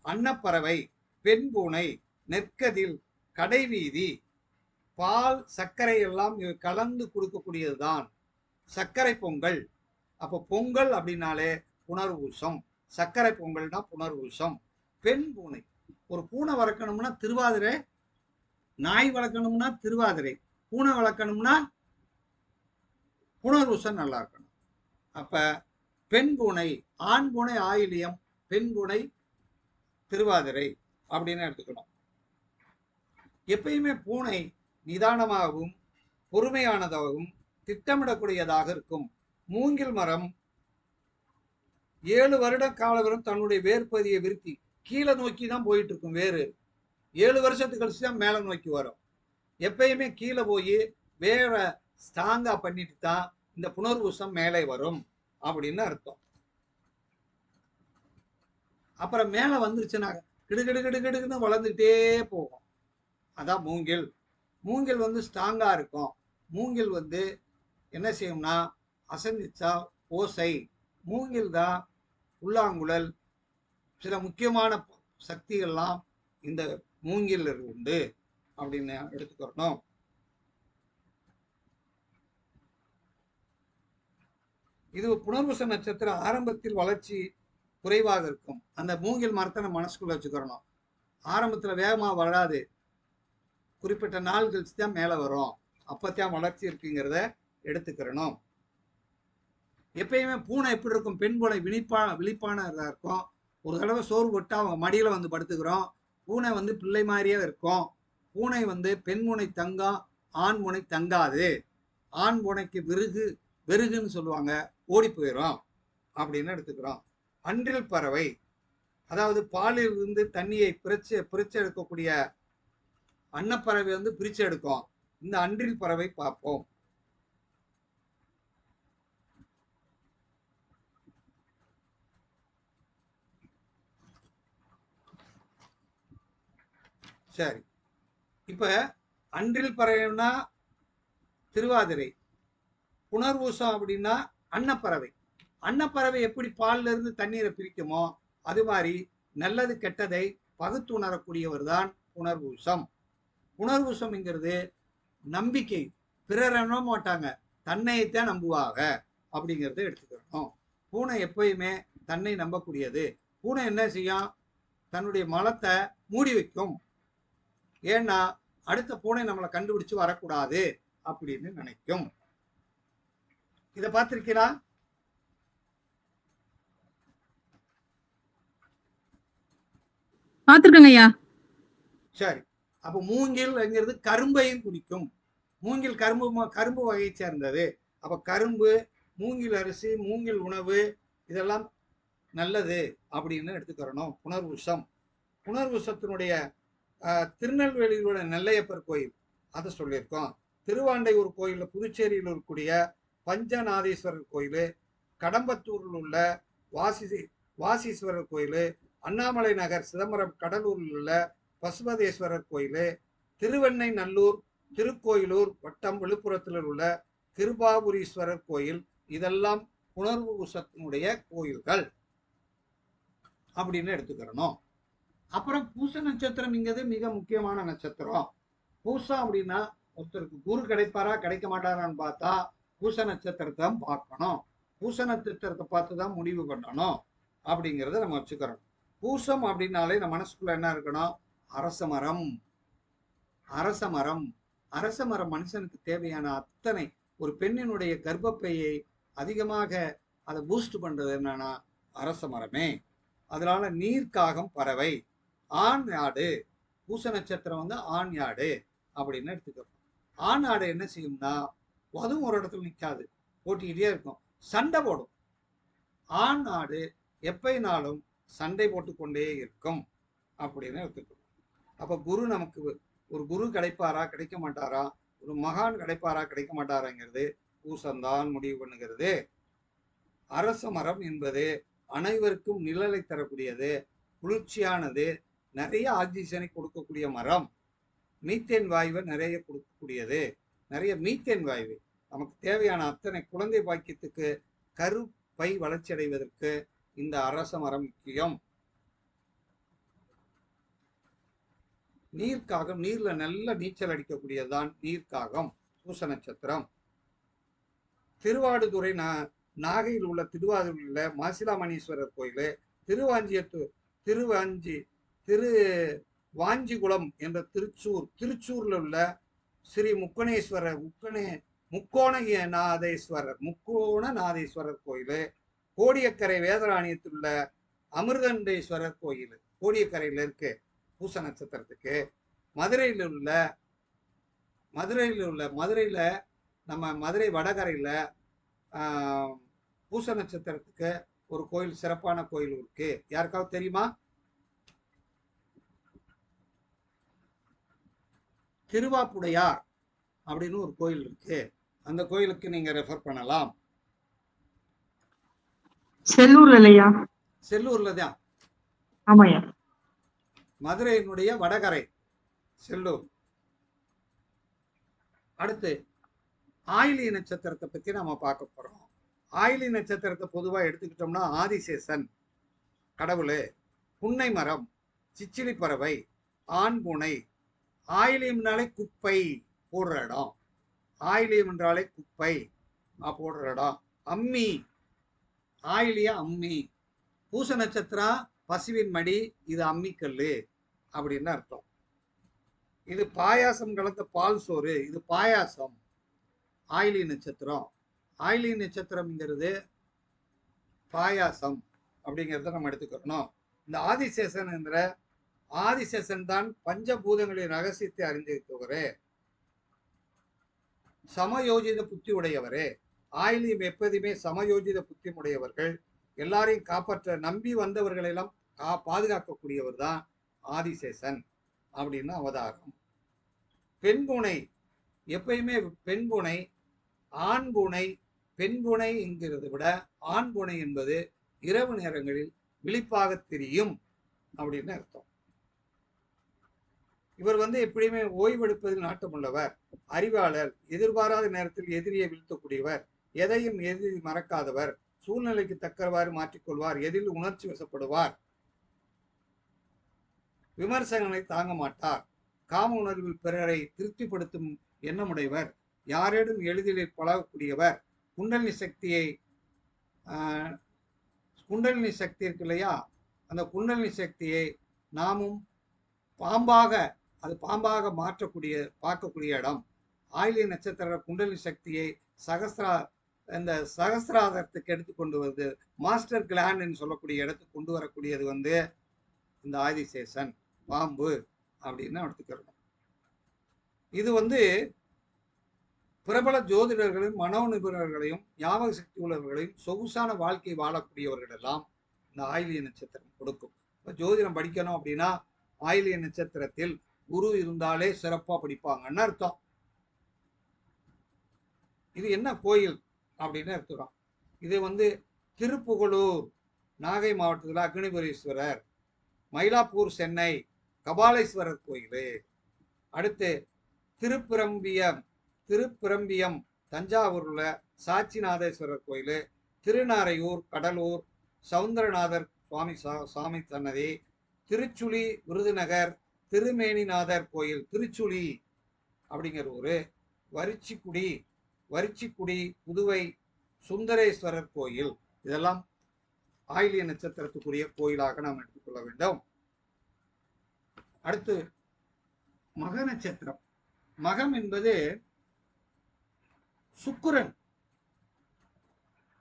அன்னப்பறவை, பெண் பூனை, நெற்கதில், கடைவீதி, பால், சர்க்கரை எல்லாம் கலந்து கொடுக்கக்கூடியதுதான் சர்க்கரை பொங்கல். அப்ப பொங்கல் அப்படின்னாலே புனர்வூசம், சர்க்கரை பொங்கல்னா புனர்வூசம். பெண் பூனை, ஒரு பூனை வளர்க்கணும்னா திருவாதிரை, நாய் வளர்க்கணும்னா திருவாதிரை, பூனை வளர்க்கணும்னா புனர்வூசம் நல்லா இருக்கணும். அப்ப பெண் பூனை, ஆண் பூனை ஆயிலியம், பெண் பூனை திருவாதிரை அப்படின்னு எடுத்துக்கணும். எப்பயுமே பூனை நிதானமாகவும் பொறுமையானதாகவும் திட்டமிடக்கூடியதாக இருக்கும். மூங்கில் மரம் 7 வருட காலவரும் தன்னுடைய வேர்பதியை விருத்தி கீழே நோக்கி தான் போயிட்டு இருக்கும். வேறு 7 வருஷத்துக்கு கழிச்சு தான் மேல நோக்கி வரும். எப்பயுமே கீழே போய் வேற ஸ்ட்ராங்கா பண்ணிட்டு தான் இந்த புனர்பூசம் மேலே வரும் அப்படின்னு அர்த்தம். அப்புறம் மேல வந்துருச்சுன்னா கிடுகிடு கிடுகிடுன்னு வளர்ந்துட்டே போகும். அதான் மூங்கில். மூங்கில் வந்து ஸ்ட்ராங்கா இருக்கும். மூங்கில் வந்து என்ன செய்யும்னா அசைஞ்சிச்சா ஓசை. மூங்கில் தான் புல்லாங்குழல், சில முக்கியமான சக்திகள்லாம் இந்த மூங்கில் உண்டு அப்படின்னு எடுத்துக்கிறோம். இது புனர்பூச நட்சத்திரம் ஆரம்பத்தில் வளர்ச்சி குறைவாக இருக்கும். அந்த மூங்கில் மரத்தை நம்ம மனசுக்குள்ள வச்சுக்கிறணும். ஆரம்பத்துல வேகமா வராது, குறிப்பிட்ட நாள் கழிச்சு தான் மேல வரும். அப்பத்தான் வளர்ச்சி இருக்குங்கிறத எடுத்துக்கிறணும். எப்பயுமே பூனை எப்படி இருக்கும்? பெண் பூனை விழிப்பான இருக்கும். ஒரு தடவை சோறு போட்டா அவங்க மடியில வந்து படுத்துக்கிறோம். பூனை வந்து பிள்ளை மாதிரியே இருக்கும். பூனை வந்து பெண் பூனை தங்கம், ஆண் பூனை தங்காது. ஆண் பூனைக்கு வெறுகுன்னு சொல்லுவாங்க, ஓடி போயிடும் அப்படின்னு எடுத்துக்கிறோம். அன்றில் பறவை, அதாவது பாலில் இருந்து தண்ணியை பிரிச்சு எடுக்கக்கூடிய அன்னப்பறவை வந்து பிரிச்சு எடுக்கும். இந்த அன்றில் பறவை பார்ப்போம். சரி, இப்ப அன்றில் பறவைன்னா திருவாதிரை, புனர்பூசம் அப்படின்னா அன்னப்பறவை. அன்னப்பறவை எப்படி பால்ல இருந்து தண்ணீரை பிரிக்குமோ அது மாதிரி நல்லது கெட்டதை பகுத்து உணரக்கூடியவர் தான் புனர்பூசம். புனர்பூசம்ங்கிறது நம்பிக்கை. பிறர் நம்ப மாட்டாங்க, தன்னைத்தான் நம்புவாங்க அப்படிங்கிறத எடுத்துக்கிறோம். பூனை எப்பயுமே தன்னை நம்பக்கூடியது. பூனை என்ன செய்யும்? தன்னுடைய மலத்தை மூடி வைக்கும். ஏன்னா அடுத்த பூனை நம்மளை கண்டுபிடிச்சு வரக்கூடாது அப்படின்னு நினைக்கும். இத பார்த்திருக்கீங்களா? பாத்துருக்கேங்க ஐயா. சரி, அப்ப மூங்கில்ங்கிறது கரும்பையும் குறிக்கும். மூங்கில் கரும்பு வகையை சேர்ந்தது. அப்ப கரும்பு, மூங்கில் அரிசி, மூங்கில் உணவு இதெல்லாம் நல்லது அப்படின்னு எடுத்துக்கிறணும். புனர்பூசத்தினுடைய திருநெல்வேலியில் உள்ள நெல்லையப்பர் கோயில் அதை சொல்லியிருக்கோம். திருவாண்டையூர் கோயில், புதுச்சேரியில் இருக்கக்கூடிய பஞ்சநாதேஸ்வரர் கோயில், கடம்பத்தூரில் உள்ள வாசீஸ்வரர் கோயில், அண்ணாமலை நகர் சிதம்பரம் கடலூரில் உள்ள பசுபதேஸ்வரர் கோயில், திருவெண்ணை நல்லூர் திருக்கோயிலூர் வட்டம் விழுப்புரத்தில் உள்ள கிருபாபுரீஸ்வரர் கோயில், இதெல்லாம் புனர்பூசத்தினுடைய கோயில்கள் அப்படின்னு எடுத்துக்கிறணும். அப்புறம் பூச நட்சத்திரம்ங்கிறது மிக முக்கியமான நட்சத்திரம். பூசம் அப்படின்னா ஒருத்தருக்கு குரு கிடைப்பாரா கிடைக்க மாட்டாரான்னு பார்த்தா பூச நட்சத்திரத்தை பார்க்கணும். பூச நட்சத்திரத்தை பார்த்து தான் முடிவு பண்ணணும் அப்படிங்கிறத நம்ம வச்சுக்கிறோம். பூசம் அப்படின்னாலே நம்ம மனசுக்குள்ள என்ன இருக்கணும்? அரச மரம். அரச மரம் அரச மரம் மனுஷனுக்கு தேவையான அத்தனை, ஒரு பெண்ணினுடைய கர்ப்பப்பையை அதிகமாக அதை பூஸ்ட் பண்றது என்னன்னா அரச மரமே. அதனால நீர்க்காகம் பறவை, ஆண் ஆடு. பூச நட்சத்திரம் வந்து ஆண் ஆடு அப்படின்னு எடுத்துக்கிறோம். ஆண் ஆடு என்ன செய்யும்னா அதுவும் ஒரு இடத்துல நிற்காது, போட்டிக்கிட்டே இருக்கும், சண்டை போடும். ஆண் ஆடு எப்பைனாலும் சண்டை போட்டுக்கொண்டே இருக்கும் அப்படின்னு எடுத்துக்கிறோம். அப்ப குரு நமக்கு ஒரு குரு கிடைப்பாரா கிடைக்க மாட்டாரா, ஒரு மகான் கிடைப்பாரா கிடைக்க மாட்டாராங்கிறது பூசம்தான் முடிவு பண்ணுகிறது. அரச மரம் என்பது அனைவருக்கும் நிழலை தரக்கூடியது, குளிர்ச்சியானது, நிறைய ஆக்சிஜனை கொடுக்கக்கூடிய மரம், மீத்தேன் வாயுவை நிறைய கொடுக்கக்கூடியது. நிறைய மீத்தேன் வாயு நமக்கு தேவையான அத்தனை குழந்தை பாக்கியத்துக்கு, கருப்பை வளர்ச்சி அடைவதற்கு இந்த அரச மரம் முக்கியம். நீர்க்காகம், நீர்ல நல்ல நீச்சல் அடிக்கக்கூடியதுதான் நீர்க்காகம் பூச நட்சத்திரம். திருவாடுதுறை நாகையில் உள்ள திருவாரூரில் உள்ள மாசிலாமணீஸ்வரர் கோயில், திருவாஞ்சிகுளம் என்ற திருச்சூர்ல உள்ள ஸ்ரீ முக்கோணநாதேஸ்வரர் கோயில், கோடியக்கரை வேதராணியத்தில் உள்ள அமிர்தண்டேஸ்வரர் கோயில் கோடியக்கரையில் இருக்கு பூச நட்சத்திரத்துக்கு. மதுரையில நம்ம மதுரை வடகரையில பூச நட்சத்திரத்துக்கு ஒரு கோயில், சிறப்பான கோயில் இருக்கு. யாருக்காவது தெரியுமா? திருவாப்புடையார் அப்படின்னு ஒரு கோயில் இருக்கு. அந்த கோயிலுக்கு நீங்க ரெஃபர் பண்ணலாம். செல்லூர்ல இல்லையா? செல்லூர்ல தான். ஆமாய்யா. மதுரையினுடைய வடகரை செல்லூர். அடுத்து ஆயிலி நட்சத்திரத்தை பத்தி நாம பார்க்க போறோம். ஆயிலி நட்சத்திரத்தை பொதுவா எடுத்துக்கிட்டோம்னா ஆதிசேஷன் கடவுள், புன்னை மரம், சிச்சிலி பறவை, ஆண் பூனை, ஆயிலியம் என்றாலே குப்பை போடுற இடம், ஆயிலியம் என்றாலே குப்பை போடுற இடம், அம்மி, ஆயிலிய அம்மி, பூச நட்சத்திரம் பசுவின் மடி, இது அம்மிக்கல்லு அப்படின்னு அர்த்தம். இது பாயாசம் கலந்த பால் சோறு, இது பாயாசம். ஆயிலி நட்சத்திரம், ஆயிலி நட்சத்திரம்ங்கிறது பாயாசம் அப்படிங்கிறத நம்ம எடுத்துக்கணும். இந்த ஆதிசேஷன் என்ற ஆதிசேஷன் தான் பஞ்சபூதங்களின் ரகசியத்தை அறிந்திருக்கவரே, சமயோஜித புத்தி உடையவரே. ஆயிலியம் எப்போதுமே சமயோஜித புத்தி உடையவர்கள், எல்லாரையும் காப்பாற்ற நம்பி வந்தவர்களெல்லாம் பாதுகாக்கக்கூடியவர் தான் ஆதிசேஷன் அப்படின்னு அவதாரம். பெண் பூனை எப்பயுமே பெண் பூனை, ஆண் பூனை. பெண் பூனை என்கிறதை விட ஆண் பூனை என்பது இரவு நேரங்களில் விழிப்பாக தெரியும் அப்படின்னு அர்த்தம். இவர் எப்படியுமே ஓய்வெடுப்பதில் நாட்டமுள்ளவர், அறிவாளர், எதிர்பாராத நேரத்தில் எதிரியை வீழ்த்தக்கூடியவர், எதையும் எதிரி மறக்காதவர், சூழ்நிலைக்கு தக்கவாறு மாற்றிக்கொள்வார், எதில் உணர்ச்சி வசப்படுவார், விமர்சனங்களை தாங்க மாட்டார், காம உணர்வில் பிறரை திருப்திப்படுத்தும் எண்ணமுடையவர், யாரேடும் எளிதில் பழகக்கூடியவர், குண்டலினி சக்தியை குண்டலினி சக்தி இருக்கு இல்லையா, அந்த குண்டலினி சக்தியை நாமும் பாம்பாக மாற்றக்கூடிய பார்க்கக்கூடிய இடம். ஆயிலிய நட்சத்திர குண்டலினி சக்தியை சகசிராதத்துக்கு எடுத்துக்கொண்டு வருது, மாஸ்டர் கிளாண்ட் சொல்லக்கூடிய இடத்துக்கு கொண்டு வரக்கூடியது இந்த ஆதிசேஷன் பாம்பு அப்படின்னு எடுத்துக்கிறோம். இது பிரபல ஜோதிடர்களையும் மனோ நிபுணர்களையும் ஞாபக சக்தி உள்ளவர்களையும் சொகுசான வாழ்க்கை வாழக்கூடியவர்கள் எல்லாம் இந்த ஆயிலிய நட்சத்திரம் கொடுக்கும். ஜோதிடம் படிக்கணும் அப்படின்னா ஆயிலிய நட்சத்திரத்தில் குரு இருந்தாலே சிறப்பா படிப்பாங்கன்னு அர்த்தம். இது என்ன கோயில் அப்படின்னு எடுத்துக்கிறோம். இது திருப்புகலூர் நாகை மாவட்டத்தில் அக்னிபுரீஸ்வரர், மயிலாப்பூர் சென்னை கபாலீஸ்வரர் கோயில். அடுத்து திருப்பிரம்பியம் தஞ்சாவூர்ல சாட்சிநாதேஸ்வரர் கோயில், திருநாரையூர் கடலூர் சவுந்தரநாதர் சுவாமி சன்னதி, திருச்சுழி விருதுநகர் திருமேனிநாதர் கோயில், திருச்சுழி அப்படிங்கிற ஊரு, வரிச்சிக்குடி புதுவை சுந்தரேஸ்வரர் கோயில். இதெல்லாம் ஆயிலிய நட்சத்திரத்துக்குரிய கோயிலாக நாம் எடுத்துக்கொள்ள வேண்டும். அடுத்து மக நட்சத்திரம். மகம் என்பது சுக்கிரன்.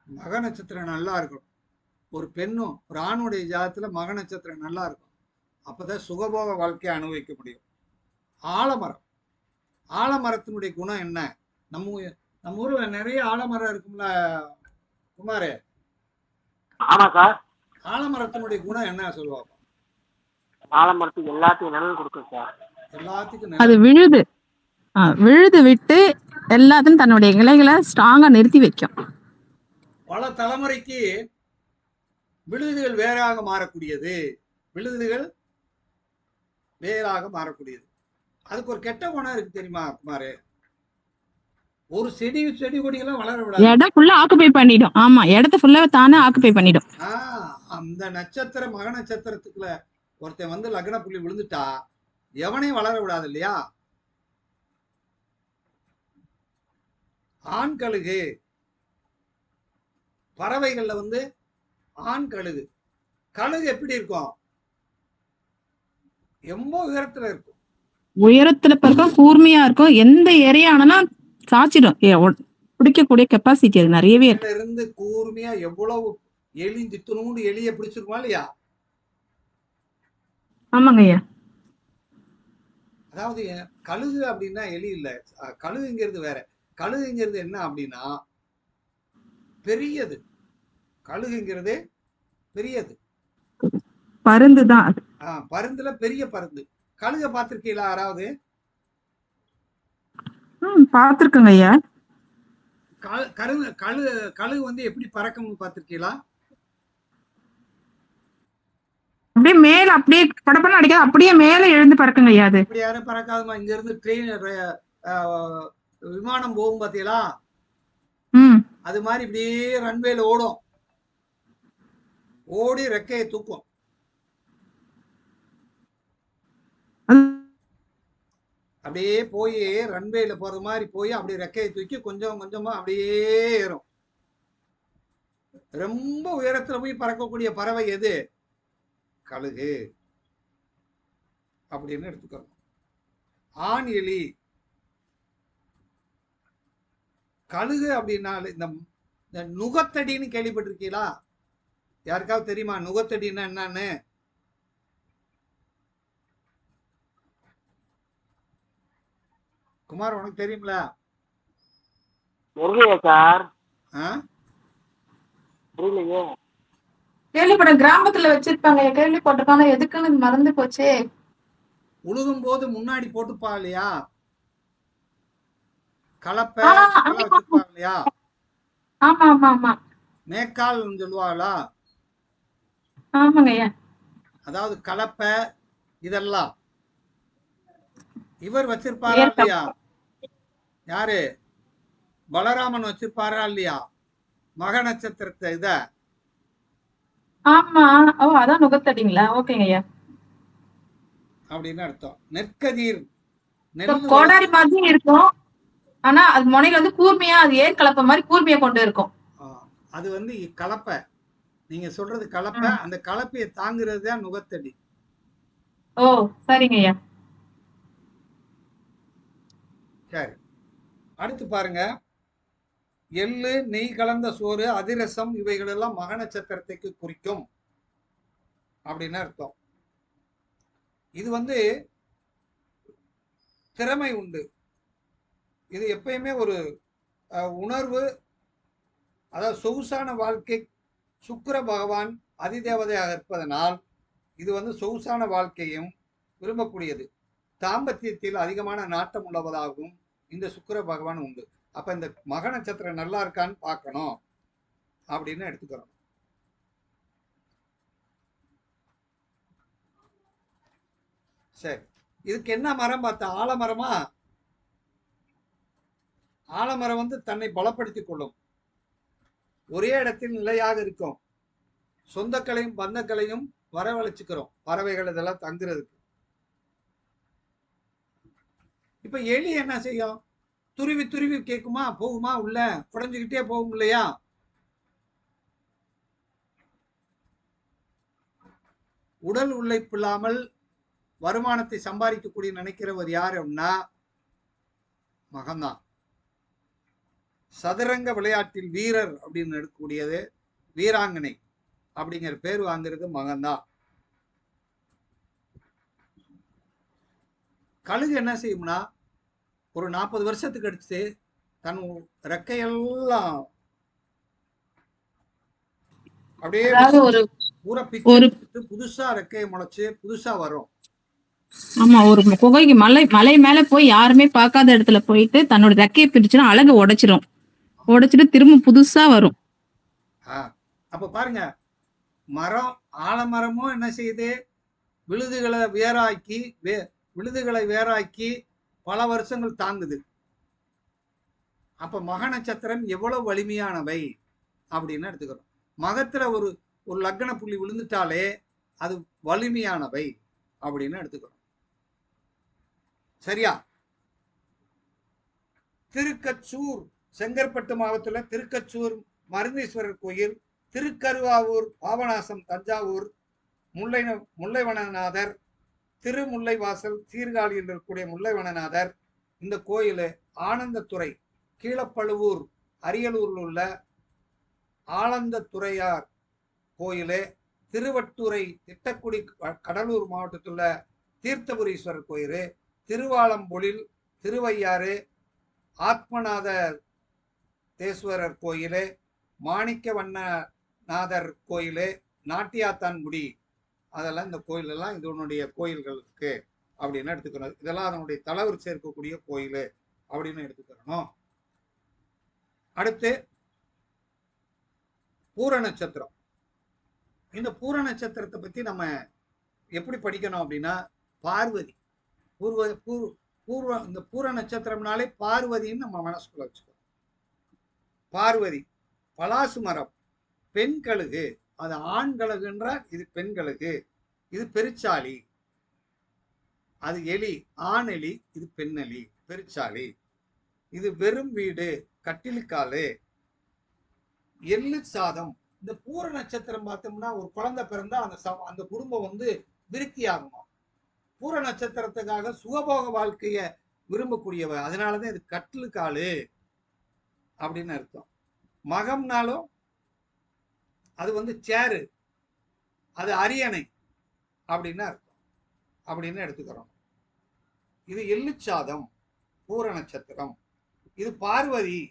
மக நட்சத்திரம் நல்லா இருக்கும். ஒரு பெண்ணும் ஒரு ஆணுடைய ஜாதத்துல மக நட்சத்திரம் நல்லா இருக்கும், அப்பதான் சுகபோக வாழ்க்கையை அனுபவிக்க முடியும். ஆலமரத்தினுடைய குணம் என்ன? நம்ம ஊர்ல நிறைய ஆலமரம் இருக்கும்ல குமாரே? ஆமா சார். ஆலமரத்தினுடைய குணம் என்ன சொல்லுவாங்க? ஆலமரத்துக்கு எல்லாத்தையும் நிழல் கொடுக்கும் சார். எல்லாத்துக்கும் அது விழுது விட்டு எல்லாத்தையும் தன்னுடைய இலைகளை ஸ்ட்ராங்கா நிறுத்தி வைக்கும். பல தலைமுறைக்கு விழுதுகள் வேறாக மாறக்கூடியது. அதுக்கு ஒரு கெட்ட குணம் இருக்கு தெரியுமா குமாரு? ஒரு செடி கொடியெல்லாம் வளர விடாது, இடம் ஃபுல்லா ஆக்குபை பண்ணிடும். ஆமா, இடத்த ஃபுல்லா தானே ஆக்குபை பண்ணிடும். அந்த நட்சத்திரம் மக நட்சத்திரத்துக்குள்ள ஒருத்தன் லக்ன புள்ளி விழுந்துட்டா எவனையும் வளர விடாது இல்லையா? ஆண் கழுகு பறவைகள்ல ஆண் கழுகு எப்படி இருக்கும்? ரொம்ப உயரத்துல இருக்கும். உயரத்துல இருக்கும், கூர்மையா இருக்கும். எந்த இறையானாலும் சாச்சிடும். பிடிக்கக்கூடிய கெப்பாசிட்டி அது நிறையவே இருந்து கூர்மையா எவ்வளவு எலி திட்டணும்னு எலிய பிடிச்சிருக்குமா இல்லையா? ஆமாங்க ஐயா. அதாவது கழுகு அப்படின்னா எலி இல்ல, கழுகுங்கிறது வேற. கழுகுங்கிறது என்ன அப்படின்னா பெரியது. கழுகுங்கிறது பெரியது, பருந்துதான். பருந்துல பெரிய பருந்து. கழுக பார்த்திருக்கீங்களா யாராவது? பார்த்திருக்கங்க ஐயா. கழுகு வந்து எப்படி பறக்கும்னு பார்த்திருக்கீங்களா? அப்படியே மேல அப்படியே படப்படம் அடிக்காது, அப்படியே மேல எழுந்து பறக்குங்க ஐயா அது. இப்படி யாரும் பறக்காதுமா. இங்க இருந்து ட்ரெயின் விமானம் போகும் பாத்தீங்களா? அது மாதிரி இப்படியே ரன்வேல ஓடும். ஓடி ரெக்கையை தூக்கும். அப்படியே போய் ரன்வேல போற மாதிரி போய் அப்படியே ரெக்கையை தூக்கி கொஞ்சம் கொஞ்சமா அப்படியே ஏறும். ரொம்ப உயரத்துல போய் பறக்கக்கூடிய பறவை எது? கழுகு அப்படின்னு எடுத்துக்கிறோம். ஆண் எலி. கழுகு அப்படின்னால இந்த நுகத்தடின்னு கேள்விப்பட்டிருக்கீங்களா? யாருக்காவது தெரியுமா நுகத்தடின்னா என்னன்னு? குமார் உனக்கு தெரியுங்களா? சார் தெரியலையே. கேள்விப்பட்ட கிராமத்துல வச்சிருப்பாங்க, கேள்விப்பட்டிருக்காங்க, எதுக்குன்னு மறந்து போச்சே. உழுகும் போது முன்னாடி போட்டுப்பா இல்லையா? கலப்பை வச்சிருப்பா இல்லையா? ஆமா ஆமா ஆமா. மேக்கால் சொல்லுவாங்களா? ஆமாங்க. அதாவது கலப்பை இதெல்லாம் இவர் வச்சிருப்பாரா இல்லையா? யாரு? பலராமன் வச்சிருப்பாரா இல்லையா? மக நட்சத்திரத்தை இத. ஆமா. ஓ, அதான் நுகத்தடிங்களா? ஓகேங்க ஐயா. அப்படின்னு அர்த்தம். நெற்கதிர் கோடாரி மாதிரி இருக்கும், ஆனா அது முனையில வந்து கூர்மையா, அது ஏர் கலப்பை மாதிரி கூர்மையா கொண்டு இருக்கும். அது வந்து கலப்பை. நீங்க சொல்றது கலப்பை. அந்த கலப்பையை தாங்குறது தான் நுகத்தடி. ஓ, சரிங்க ஐயா. சரி, அடுத்து பாருங்க. எள்ளு, நெய் கலந்த சோறு, அதிரசம் இவைகள் எல்லாம் மக நட்சத்திரத்துக்கு குறிக்கும் அப்படின்னு அர்த்தம். இது வந்து திறமை உண்டு. இது எப்பயுமே ஒரு உணர்வு, அதாவது சொகுசான வாழ்க்கை. சுக்கிர பகவான் அதிதேவதையாக இருப்பதனால் இது வந்து சொகுசான வாழ்க்கையும் விரும்பக்கூடியது. தாம்பத்தியத்தில் அதிகமான நாட்டம் உள்ளவதாகவும் இந்த சுக்கிர பகவான் உண்டு. அப்ப இந்த மக நட்சத்திரம் நல்லா இருக்கான்னு பார்க்கணும் அப்படின்னு எடுத்துக்கிறோம். சரி, இதுக்கு என்ன மரம் பார்த்தா? ஆலமரமா? ஆலமரம் வந்து தன்னை பலப்படுத்திக் கொள்ளும், ஒரே இடத்தில் நிலையாக இருக்கும், சொந்தக்களையும் பந்தக்களையும் வரவழைச்சுக்கிறோம், பறவைகள் இதெல்லாம் தங்குறதுக்கு. இப்ப எலி என்ன செய்யும்? துருவி துருவி கேட்குமா? போகுமா? உள்ள குறைஞ்சுக்கிட்டே போகும் இல்லையா? உடல் உழைப்பு இல்லாமல் வருமானத்தை சம்பாதிக்கக்கூடிய நினைக்கிறவர் யார் அப்படின்னா மகன்தான். சதுரங்க விளையாட்டில் வீரர் அப்படின்னு எடுக்கக்கூடியது, வீராங்கனை அப்படிங்கிற பேர் வாங்குறது மகன்தான். கழுகு என்ன செய்யும்னா ஒரு 40 வருஷத்துக்கு அடுத்து தன் ரெக்கையெல்லாம் அப்படியே புதுசா ரெக்கையை முளைச்சு புதுசா வரும். ஆமா, ஒரு குகைக்கு மலை மேல போய் யாருமே பார்க்காத இடத்துல போயிட்டு தன்னோட ரெக்கையை பிரிச்சுன்னா அழக உடைச்சிட்டு திரும்ப புதுசா வரும். அப்ப பாருங்க, மரம் ஆலமரமும் என்ன செய்யுது? விழுதுகளை வேறாக்கி பல வருஷங்கள் தாங்குது. அப்ப மக நட்சத்திரம் எவ்வளவு வலிமையானவை அப்படின்னு எடுத்துக்கிறோம். மகத்துல ஒரு லக்ன புள்ளி விழுந்துட்டாலே அது வலிமையானவை அப்படின்னு எடுத்துக்கிறோம். சரியா? திருக்கச்சூர், செங்கற்பட்டு மாவட்டத்தில் திருக்கச்சூர் மருந்தீஸ்வரர் கோயில், திருக்கருவாவூர், பாபநாசம் தஞ்சாவூர், முல்லைவனநாதர், திருமுல்லைவாசல் சீர்காழி என்று இருக்கக்கூடிய முல்லைவனநாதர். இந்த கோயில் ஆனந்தத்துறை, கீழப்பழுவூர் அரியலூரில் உள்ள ஆனந்தத்துறையார் கோயிலு, திருவட்டுரை திட்டக்குடி கடலூர் மாவட்டத்தில் உள்ள தீர்த்தபுரீஸ்வரர் கோயில், திருவாலம்பொழில் திருவையாறு ஆத்மநாத தேஸ்வரர் கோயில், மாணிக்க வண்ணநாதர் கோயில், நாட்டியாத்தான்குடி, அதெல்லாம் இந்த கோயிலெல்லாம் இதனுடைய கோயில்களுக்கு அப்படின்னு எடுத்துக்கணும். இதெல்லாம் அதனுடைய தலைவர் சேர்க்கக்கூடிய கோயில் அப்படின்னு எடுத்துக்கிறணும். அடுத்து பூர நட்சத்திரம். இந்த பூர நட்சத்திரத்தை பத்தி நம்ம எப்படி படிக்கணும் அப்படின்னா, பார்வதி இந்த பூர நட்சத்திரம்னாலே பார்வதின்னு நம்ம மனசுக்குள்ள வச்சுக்கோ. பார்வதி, பலாசு மரம், பெண் கழுகு, அது ஆண் கழுகுன்றால் இது பெண் கழுகு, இது பெருச்சாளி, அது எலி, ஆண் எலி, இது பெண் எலி பெருச்சாளி, இது வெறும் வீடு, கட்டிலுக்காலு, எள்ளு சாதம். இந்த பூர நட்சத்திரம் பார்த்தோம்னா ஒரு குழந்தை பிறந்தா அந்த குடும்பம் வந்து விருத்தி ஆகுமா. பூர நட்சத்திரத்துக்காக சுகபோக வாழ்க்கைய விரும்பக்கூடியவ, அதனாலதான் இது கட்டிலுக்காலு அப்படின்னு அர்த்தம். மகம்னாலும் அது வந்து சேரு, அது அரியணை அப்படின்னு அர்த்தம் அப்படின்னு எடுத்துக்கிறோம். இது எள்ளுச்சாதம் பூர நட்சத்திரம். இது பார்வதி,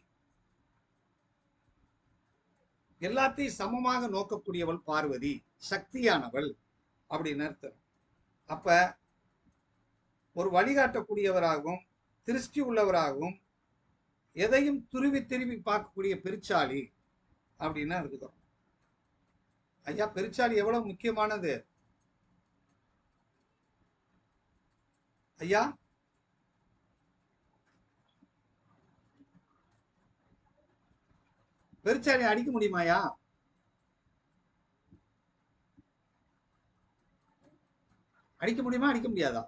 எல்லாத்தையும் சமமாக நோக்கக்கூடியவள் பார்வதி, சக்தியானவள் அப்படின்னு அர்த்தம். அப்ப ஒரு வழிகாட்டக்கூடியவராகவும் திருஷ்டி உள்ளவராகவும் எதையும் துருவி திருவி பார்க்கக்கூடிய பெருச்சாளி அப்படின்னு எடுத்துக்கிறோம். ஐயா, பெருச்சாளி எவ்வளவு முக்கியமானது ஐயா? பெருச்சாளி அடிக்க முடியுமாயா? அடிக்க முடியுமா, அடிக்க முடியாதா?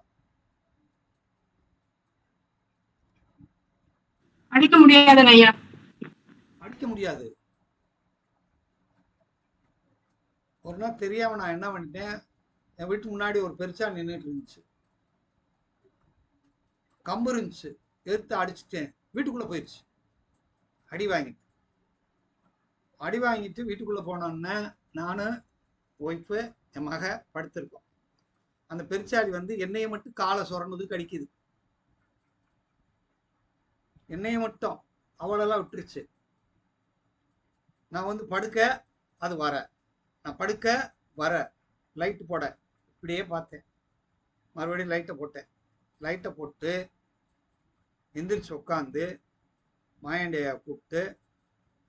அடிக்க முடியாதுங்க ஐயா. அடிக்க முடியாது. ஒரு நாள் தெரியாம நான் என்ன பண்ணிட்டேன், என் வீட்டு முன்னாடி ஒரு பெருச்சாளி நின்றுட்டு இருந்துச்சு, கம்பு இருந்துச்சு, எடுத்து அடிச்சுட்டேன், வீட்டுக்குள்ள போயிடுச்சு. அடி வாங்கிட்டு வீட்டுக்குள்ள போனோன்னே நானு, ஒய்ஃபு, என் மக படுத்திருக்கோம். அந்த பெருச்சாளி வந்து என்னைய மட்டும் காலை சுரண்டது கடிக்குது, என்னைய மட்டும், அவளெல்லாம் விட்டுருச்சு. நான் வந்து படுக்க, அது வர, நான் படுக்க வர, லைட்டு போட, இப்படியே பார்த்தேன். மறுபடியும் லைட்டை போட்டு எந்திரிச்சு உட்காந்து மாயண்டையா கூப்பிட்டு,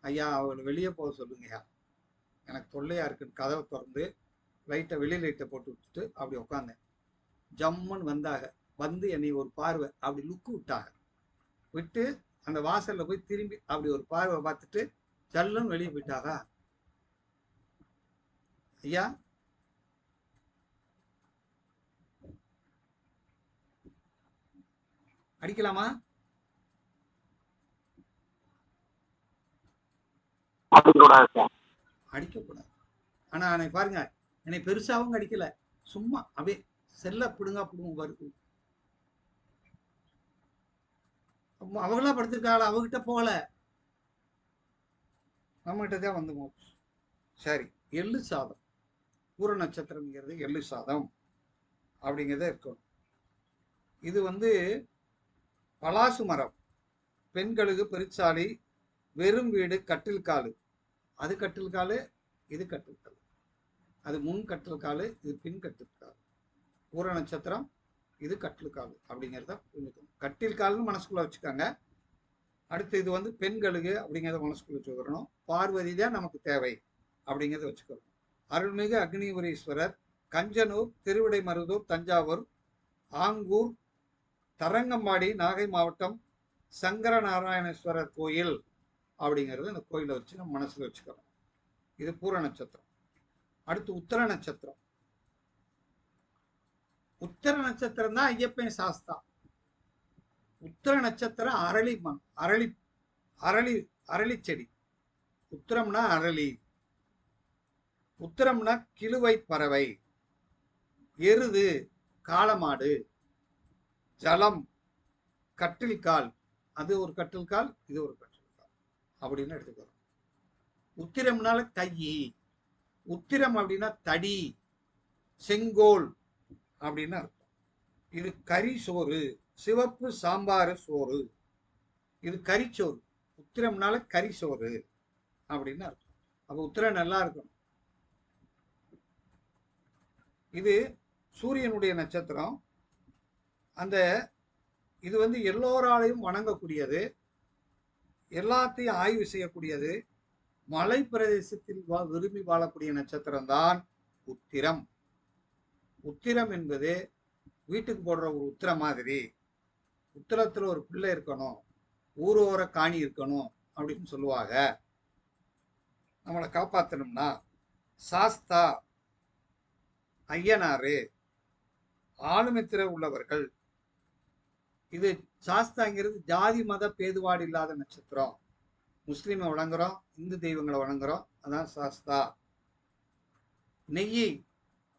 ஐயா அவளை வெளியே போக சொல்லுங்கய்யா, எனக்கு தொல்லையா இருக்குன்னு கதவை திறந்து வெளி லைட்டை போட்டு விட்டுட்டு அப்படி உட்காந்தேன். ஜம்முன்னு வந்தாக, வந்து என்னை ஒரு பார்வை அப்படி லுக்கு விட்டாங்க. விட்டு அந்த வாசல்ல போய் திரும்பி அப்படி ஒரு பார்வை பார்த்துட்டு ஜல்லுன்னு வெளியே போயிட்டாங்க. ஐயா, அடிக்கலாமா? அடிக்கக்கூடாது. ஆனா என்னை பாருங்க, என்னை பெருசாவும் அடிக்கல, சும்மா அப்படியே செல்ல பிடுங்க வருது. அவங்களா படுத்திருக்காள், அவகிட்ட போகல, நம்ம கிட்டதான் வந்து போச்சு. சரி, எள்ளு சாதம், பூர நட்சத்திரம்ங்கிறது எள்ளு சாதம் அப்படிங்கிறத இருக்கணும். இது வந்து பலாசு மரம், பெண்களுக்கு பெருச்சாளி, வெறும் வீடு, கட்டில்காலு, அது கட்டில்காலு, இது கட்டில்காலு, அது முன் கட்டில்காலு, இது பின் கட்டில்காலு. பூர நட்சத்திரம், இது கட்டில்காலு அப்படிங்கிறத புரிஞ்சுக்கணும். கட்டில்கால்னு மனசுக்குள்ள வச்சுக்காங்க. அடுத்து இது வந்து பெண்களுக்கு அப்படிங்கிறத மனசுக்குள்ள வச்சுக்கிறோம். பார்வதி தான் நமக்கு தேவை அப்படிங்கிறத வச்சுக்கிறோம். அருள்மிகு அக்னிபுரீஸ்வரர், கஞ்சனூர், திருவிடைமருதூர், தஞ்சாவூர், ஆங்கூர், தரங்கம்பாடி, நாகை மாவட்டம், சங்கரநாராயணேஸ்வரர் கோயில் அப்படிங்கிறது இந்த கோயிலை வச்சு நம்ம மனசுல வச்சுக்கிறோம். இது பூர நட்சத்திரம். அடுத்து உத்தர நட்சத்திரம். உத்தர நட்சத்திரம் தான் ஐயப்பன் சாஸ்தா. உத்தர நட்சத்திரம் அரளி செடி. உத்தரம்னா அரளி, உத்தரம்னா கிழுவை பறவை, எருது, காளமாடு, ஜலம், கட்டில்கால், அது ஒரு கட்டில்கால், இது ஒரு கட்டில்கால் அப்படின்னு எடுத்துக்கிறோம். உத்திரம்னால கையி, உத்திரம் அப்படின்னா தடி, செங்கோல் அப்படின்னு அர்த்தம். இது கறி சோறு, சிவப்பு சாம்பார் சோறு, இது கறிச்சோறு. உத்திரம்னால கறி சோறு அப்படின்னு அர்த்தம். அப்ப உத்திரம் நல்லா இருக்கும். இது சூரியனுடைய நட்சத்திரம். அந்த இது வந்து எல்லோராலையும் வணங்கக்கூடியது. எல்லாத்தையும் ஆய்வு செய்யக்கூடியது. மலை பிரதேசத்தில் விரும்பி வாழக்கூடிய நட்சத்திரம் தான் உத்திரம். உத்திரம் என்பது வீட்டுக்கு போடுற ஒரு உத்திரம் மாதிரி. உத்திரத்துல ஒரு பிள்ளை இருக்கணும், ஊரோர காணி இருக்கணும் அப்படின்னு சொல்லுவாங்க. நம்மளை காப்பாற்றணும்னா சாஸ்தா, ஐயனாரு, ஆளுமித்திர உள்ளவர்கள். இது சாஸ்தாங்கிறது ஜாதி மத பேதுபாடு இல்லாத நட்சத்திரம். முஸ்லீமை வணங்குறோம், இந்து தெய்வங்களை வணங்குறோம், அதான் சாஸ்தா.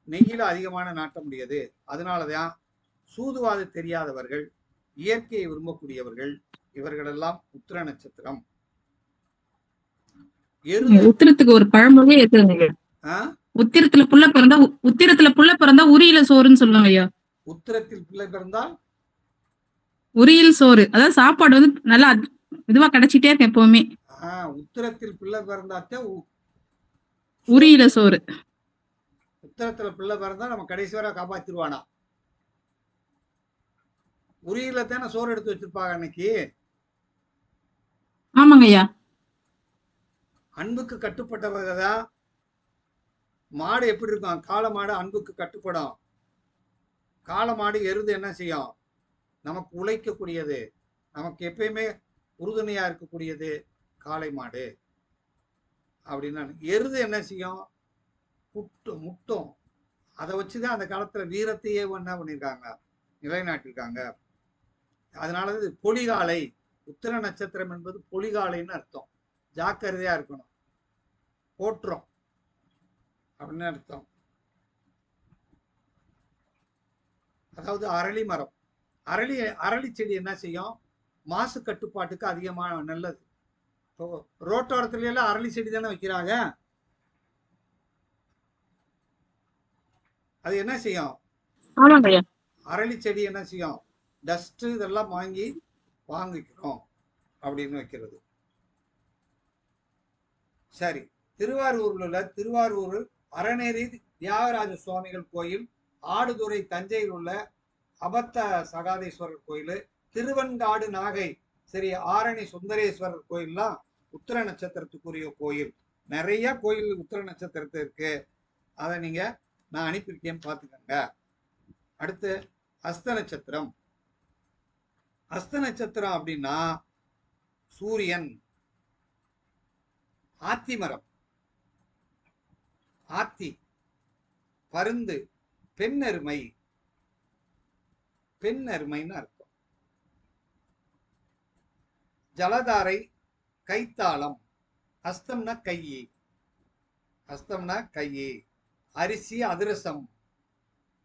நெய்யில அதிகமான நாட்டம் உடையது. அதனாலதான் சூதுவாது தெரியாதவர்கள், இயற்கையை விரும்பக்கூடியவர்கள், இவர்களெல்லாம் உத்திர நட்சத்திரம். உத்திரத்துக்கு ஒரு பழமொழியே இருக்குதுங்க. உத்திரத்துல புள்ள பிறந்தா உரியில சோறுன்னு சொல்லுவாங்க ஐயா. உத்திரத்தில் பிள்ளை பிறந்தால் உரியில் சோறு, அதாவது சாப்பாடு வந்து நல்லா இதுவா கிடைச்சிட்டே இருக்கு எப்பவுமே. உத்திரத்தில் பிள்ளை பிறந்தாத்தே உரியில சோறு. உத்திரத்துல பிள்ளை பிறந்தா நம்ம கடைசி வரை காப்பாத்திருவானா? உரியில தானே சோறு எடுத்து வச்சிருப்பாங்க அன்னைக்கு. ஆமாங்க ஐயா. அன்புக்கு கட்டுப்பட்டவங்க தான். மாடு எப்படி இருக்கும்? காளை மாடு அன்புக்கு கட்டுப்படும். காளை மாடு, எருது என்ன செய்யும்? நமக்கு உழைக்கக்கூடியது, நமக்கு எப்பயுமே உறுதுணையா இருக்கக்கூடியது காளை மாடு அப்படின்னா. எருது என்ன செய்யும்? முட்டும். அதை வச்சுதான் அந்த காலத்துல வீரத்தையே என்ன பண்ணியிருக்காங்க, நிலைநாட்டிருக்காங்க. அதனால பொலிகாலை, உத்திர நட்சத்திரம் என்பது பொலிகாலைன்னு அர்த்தம். ஜாக்கிரதையா இருக்கணும், போற்றும் அப்படின்னு அர்த்தம். அதாவது அரளி மரம், அரளி செடி என்ன செய்யும்? மாசு கட்டுப்பாட்டுக்கு அதிகமான நல்லது. ரோட்டோரத்துல எல்லாம் அரளி செடி தானே வைக்கிறாங்க. அது என்ன செய்யும்? அரளி செடி என்ன செய்யும்? டஸ்ட் இதெல்லாம் வாங்கிக்கிறோம் அப்படின்னு வைக்கிறது. சரி, திருவாரூர்ல உள்ள திருவாரூர் அறநெறி தியாகராஜ சுவாமிகள் கோயில், ஆடுதுறை தஞ்சையில் உள்ள அபத்த சகாதேஸ்வரர் கோயில், திருவன்காடு நாகை சரி ஆரணி சுந்தரேஸ்வரர் கோயில்லாம் உத்திர நட்சத்திரத்துக்குரிய கோயில். நிறைய கோயில் உத்திர நட்சத்திரத்து இருக்கு. அதை நீங்க நான் அனுப்பியிருக்கேன், பார்த்துக்கோங்க. அடுத்து அஸ்த நட்சத்திரம். அஸ்த நட்சத்திரம் அப்படின்னா சூரியன், ஆத்தி மரம், ஆத்தி, பருந்து, பெண்ணெருமை, பெண்ணெருமைன்னு அர்த்தம். ஜலதாரை, கைத்தாளம். அஸ்தம்னா கையி, அஸ்தம்னா கையி. அரிசி, அதிரசம்.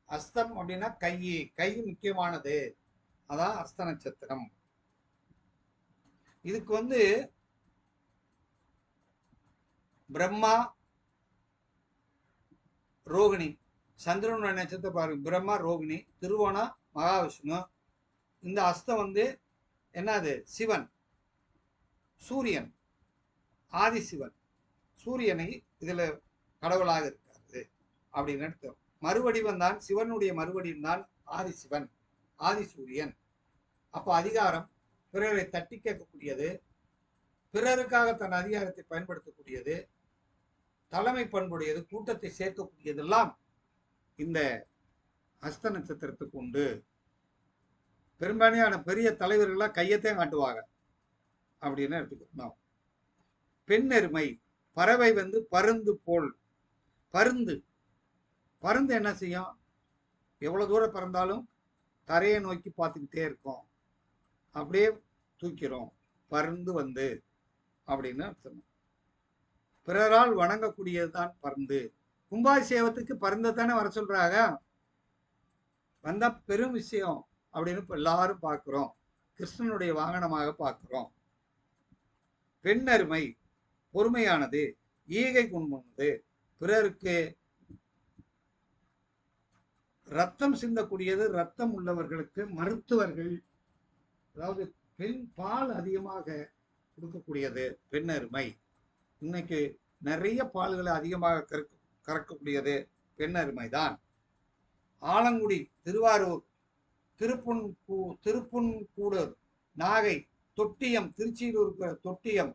அஸ்தம் அப்படின்னா கையி, கை முக்கியமானது. அதான் அஸ்த நட்சத்திரம். இதுக்கு பிரம்மா, ரோகிணி, சந்திரனுடைய நட்சத்திரம் பாருங்க. பிரம்மா, ரோகிணி, திருவோணா, மகாவிஷ்ணு. இந்த அஸ்தம் என்னது? சிவன், சூரியன், ஆதிசிவன். சூரியனை இதுல கடவுளாக இருக்காது அப்படின்னு அர்த்தம். மறுவடிவம் தான், சிவனுடைய மறுவடிவம் தான் ஆதிசிவன், ஆதிசூரியன். அப்ப அதிகாரம் பிறரை தட்டி கேட்கக்கூடியது, பிறருக்காக தன் அதிகாரத்தை பயன்படுத்தக்கூடியது, தலைமை பண்புடையது, கூட்டத்தை சேர்க்கக்கூடியதெல்லாம் இந்த அஸ்த நட்சத்திரத்துக்கு உண்டு. பெரும்பான்மையான பெரிய தலைவர்கள்லாம் கையத்தையும் காட்டுவாங்க அப்படின்னு எடுத்துக்கணும். பெண்ணெருமை, பறவை பருந்து போல். பருந்து, பருந்து என்ன செய்யும்? எவ்வளவு தூரம் பறந்தாலும் தரையை நோக்கி பார்த்துக்கிட்டே இருக்கும், அப்படியே தூக்கிறோம். பருந்து அப்படின்னு அர்த்தம். பிறரால் வணங்கக்கூடியதுதான் பருந்து. கும்பாபிஷேகத்துக்கு பருந்தை தானே வர சொல்றாங்க. வந்தா பெரும் விஷயம் அப்படின்னு இப்ப எல்லாரும் பார்க்கிறோம். கிருஷ்ணனுடைய வாகனமாக பார்க்கிறோம். பெண்ணருமை, பொறுமையானது, ஈகை குணமானது, பிறருக்கு ரத்தம் சிந்தக்கூடியது, ரத்தம் உள்ளவர்களுக்கு மருத்துவர்கள், அதாவது பெண் பால் அதிகமாக கொடுக்கக்கூடியது பெண்ணருமை. இன்னைக்கு நிறைய பால்களை அதிகமாக கறக்கக்கூடியது பெண்ணருமை தான். ஆலங்குடி, திருவாரூர், திருப்புன்கூடூர், நாகை, தொட்டியம், திருச்சியில் இருக்கிற தொட்டியம்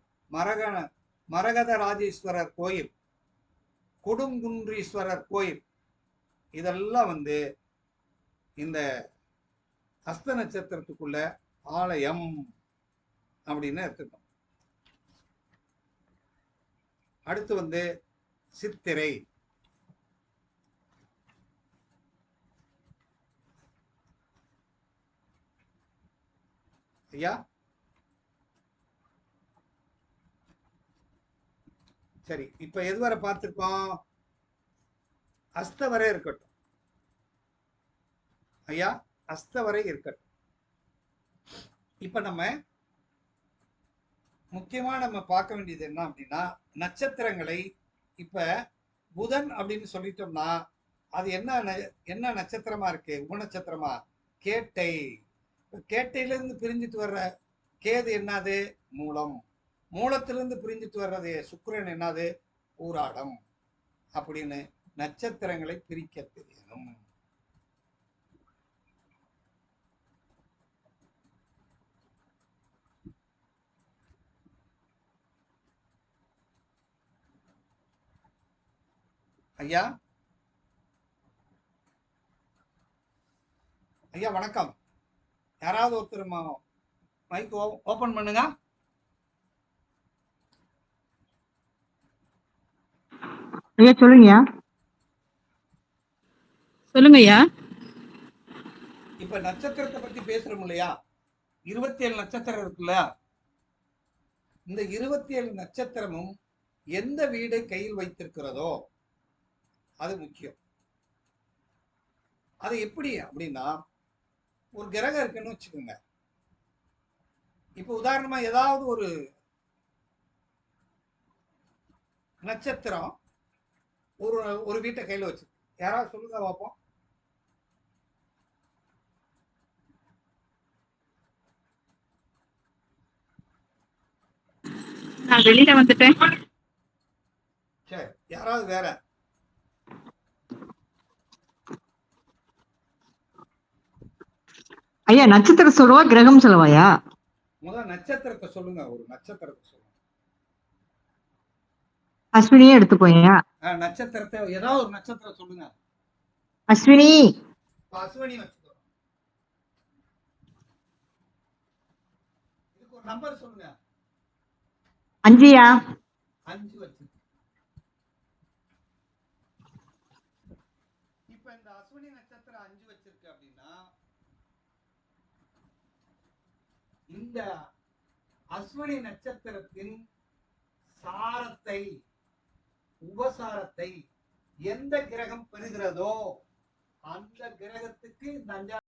மரகத ராஜேஸ்வரர் கோயில், கொடுங்குன்றீஸ்வரர் கோயில், இதெல்லாம் வந்து இந்த ஹஸ்த நட்சத்திரத்துக்குள்ள ஆலயம் அப்படின்னு எடுத்துக்கணும். அடுத்து வந்து சித்திரை. ஐயா சரி, இப்ப எதுவரை பார்த்திருக்கோம்? அஸ்த வரை இருக்கட்டும் ஐயா, அஸ்த வரை இருக்கட்டும். இப்ப நம்ம முக்கியமா நம்ம பார்க்க வேண்டியது என்ன அப்படின்னா, நட்சத்திரங்களை இப்ப புதன் அப்படின்னு சொல்லிட்டோம்னா அது என்ன நட்சத்திரமா இருக்கு? உபநட்சத்திரமா? கேட்டை. கேட்டையிலிருந்து பிரிஞ்சுட்டு வர்ற கேது என்னது? மூலம். மூலத்திலிருந்து பிரிஞ்சுட்டு வர்றது சுக்கிரன் என்னது? பூராடம். அப்படின்னு நட்சத்திரங்களை பிரிக்க தெரியணும். ஐயா ஐயா வணக்கம். யாராவது ஒருத்தர் மைக் ஓபன் பண்ணுங்க. ஐயா சொல்லுங்கய்யா. சொல்லுங்க ஐயா. இப்ப நட்சத்திரத்தை பத்தி பேசுறோம் இல்லையா? 27 நட்சத்திரம் இருக்குல்ல, இந்த 27 நட்சத்திரமும் எந்த வீடை கையில் வைத்திருக்கிறதோ அது முக்கியம். அது எப்படி அப்படின்னா, ஒரு கிரகம் இருக்குன்னு வச்சுக்கோங்க. இப்ப உதாரணமா ஏதாவது ஒரு நட்சத்திரம் ஒரு வீட்டை கையில வச்சு, யாராவது சொல்லுங்க பார்ப்போம். நான் வெளியில வந்துட்டேன். சரி, யாராவது வேற? ஐயா நட்சத்திரம் சொல்லவா கிரகம் சொல்லவாயா? முதல் நட்சத்திரத்தை சொல்லுங்க. ஒரு நட்சத்திரத்தை சொல்லுங்க. அஸ்வினியே எடுத்துக்கோங்க. நட்சத்திரத்தை ஏதாவது ஒரு நட்சத்திரம் சொல்லுங்க. அஸ்வினி. அஸ்வினி வச்சுக்கோ. இதுக்கு ஒரு நம்பர் சொல்லுங்க. 5யா? 5 வச்சு. இப்ப இந்த அஸ்வினி நட்சத்திரம் 5 வச்சிருக்கு அப்படின்னா, இந்த அஸ்வினி நட்சத்திரத்தின் சாரத்தை, உபசாரத்தை எந்த கிரகம் பெறுகிறதோ அந்த கிரகத்துக்கு இந்த 5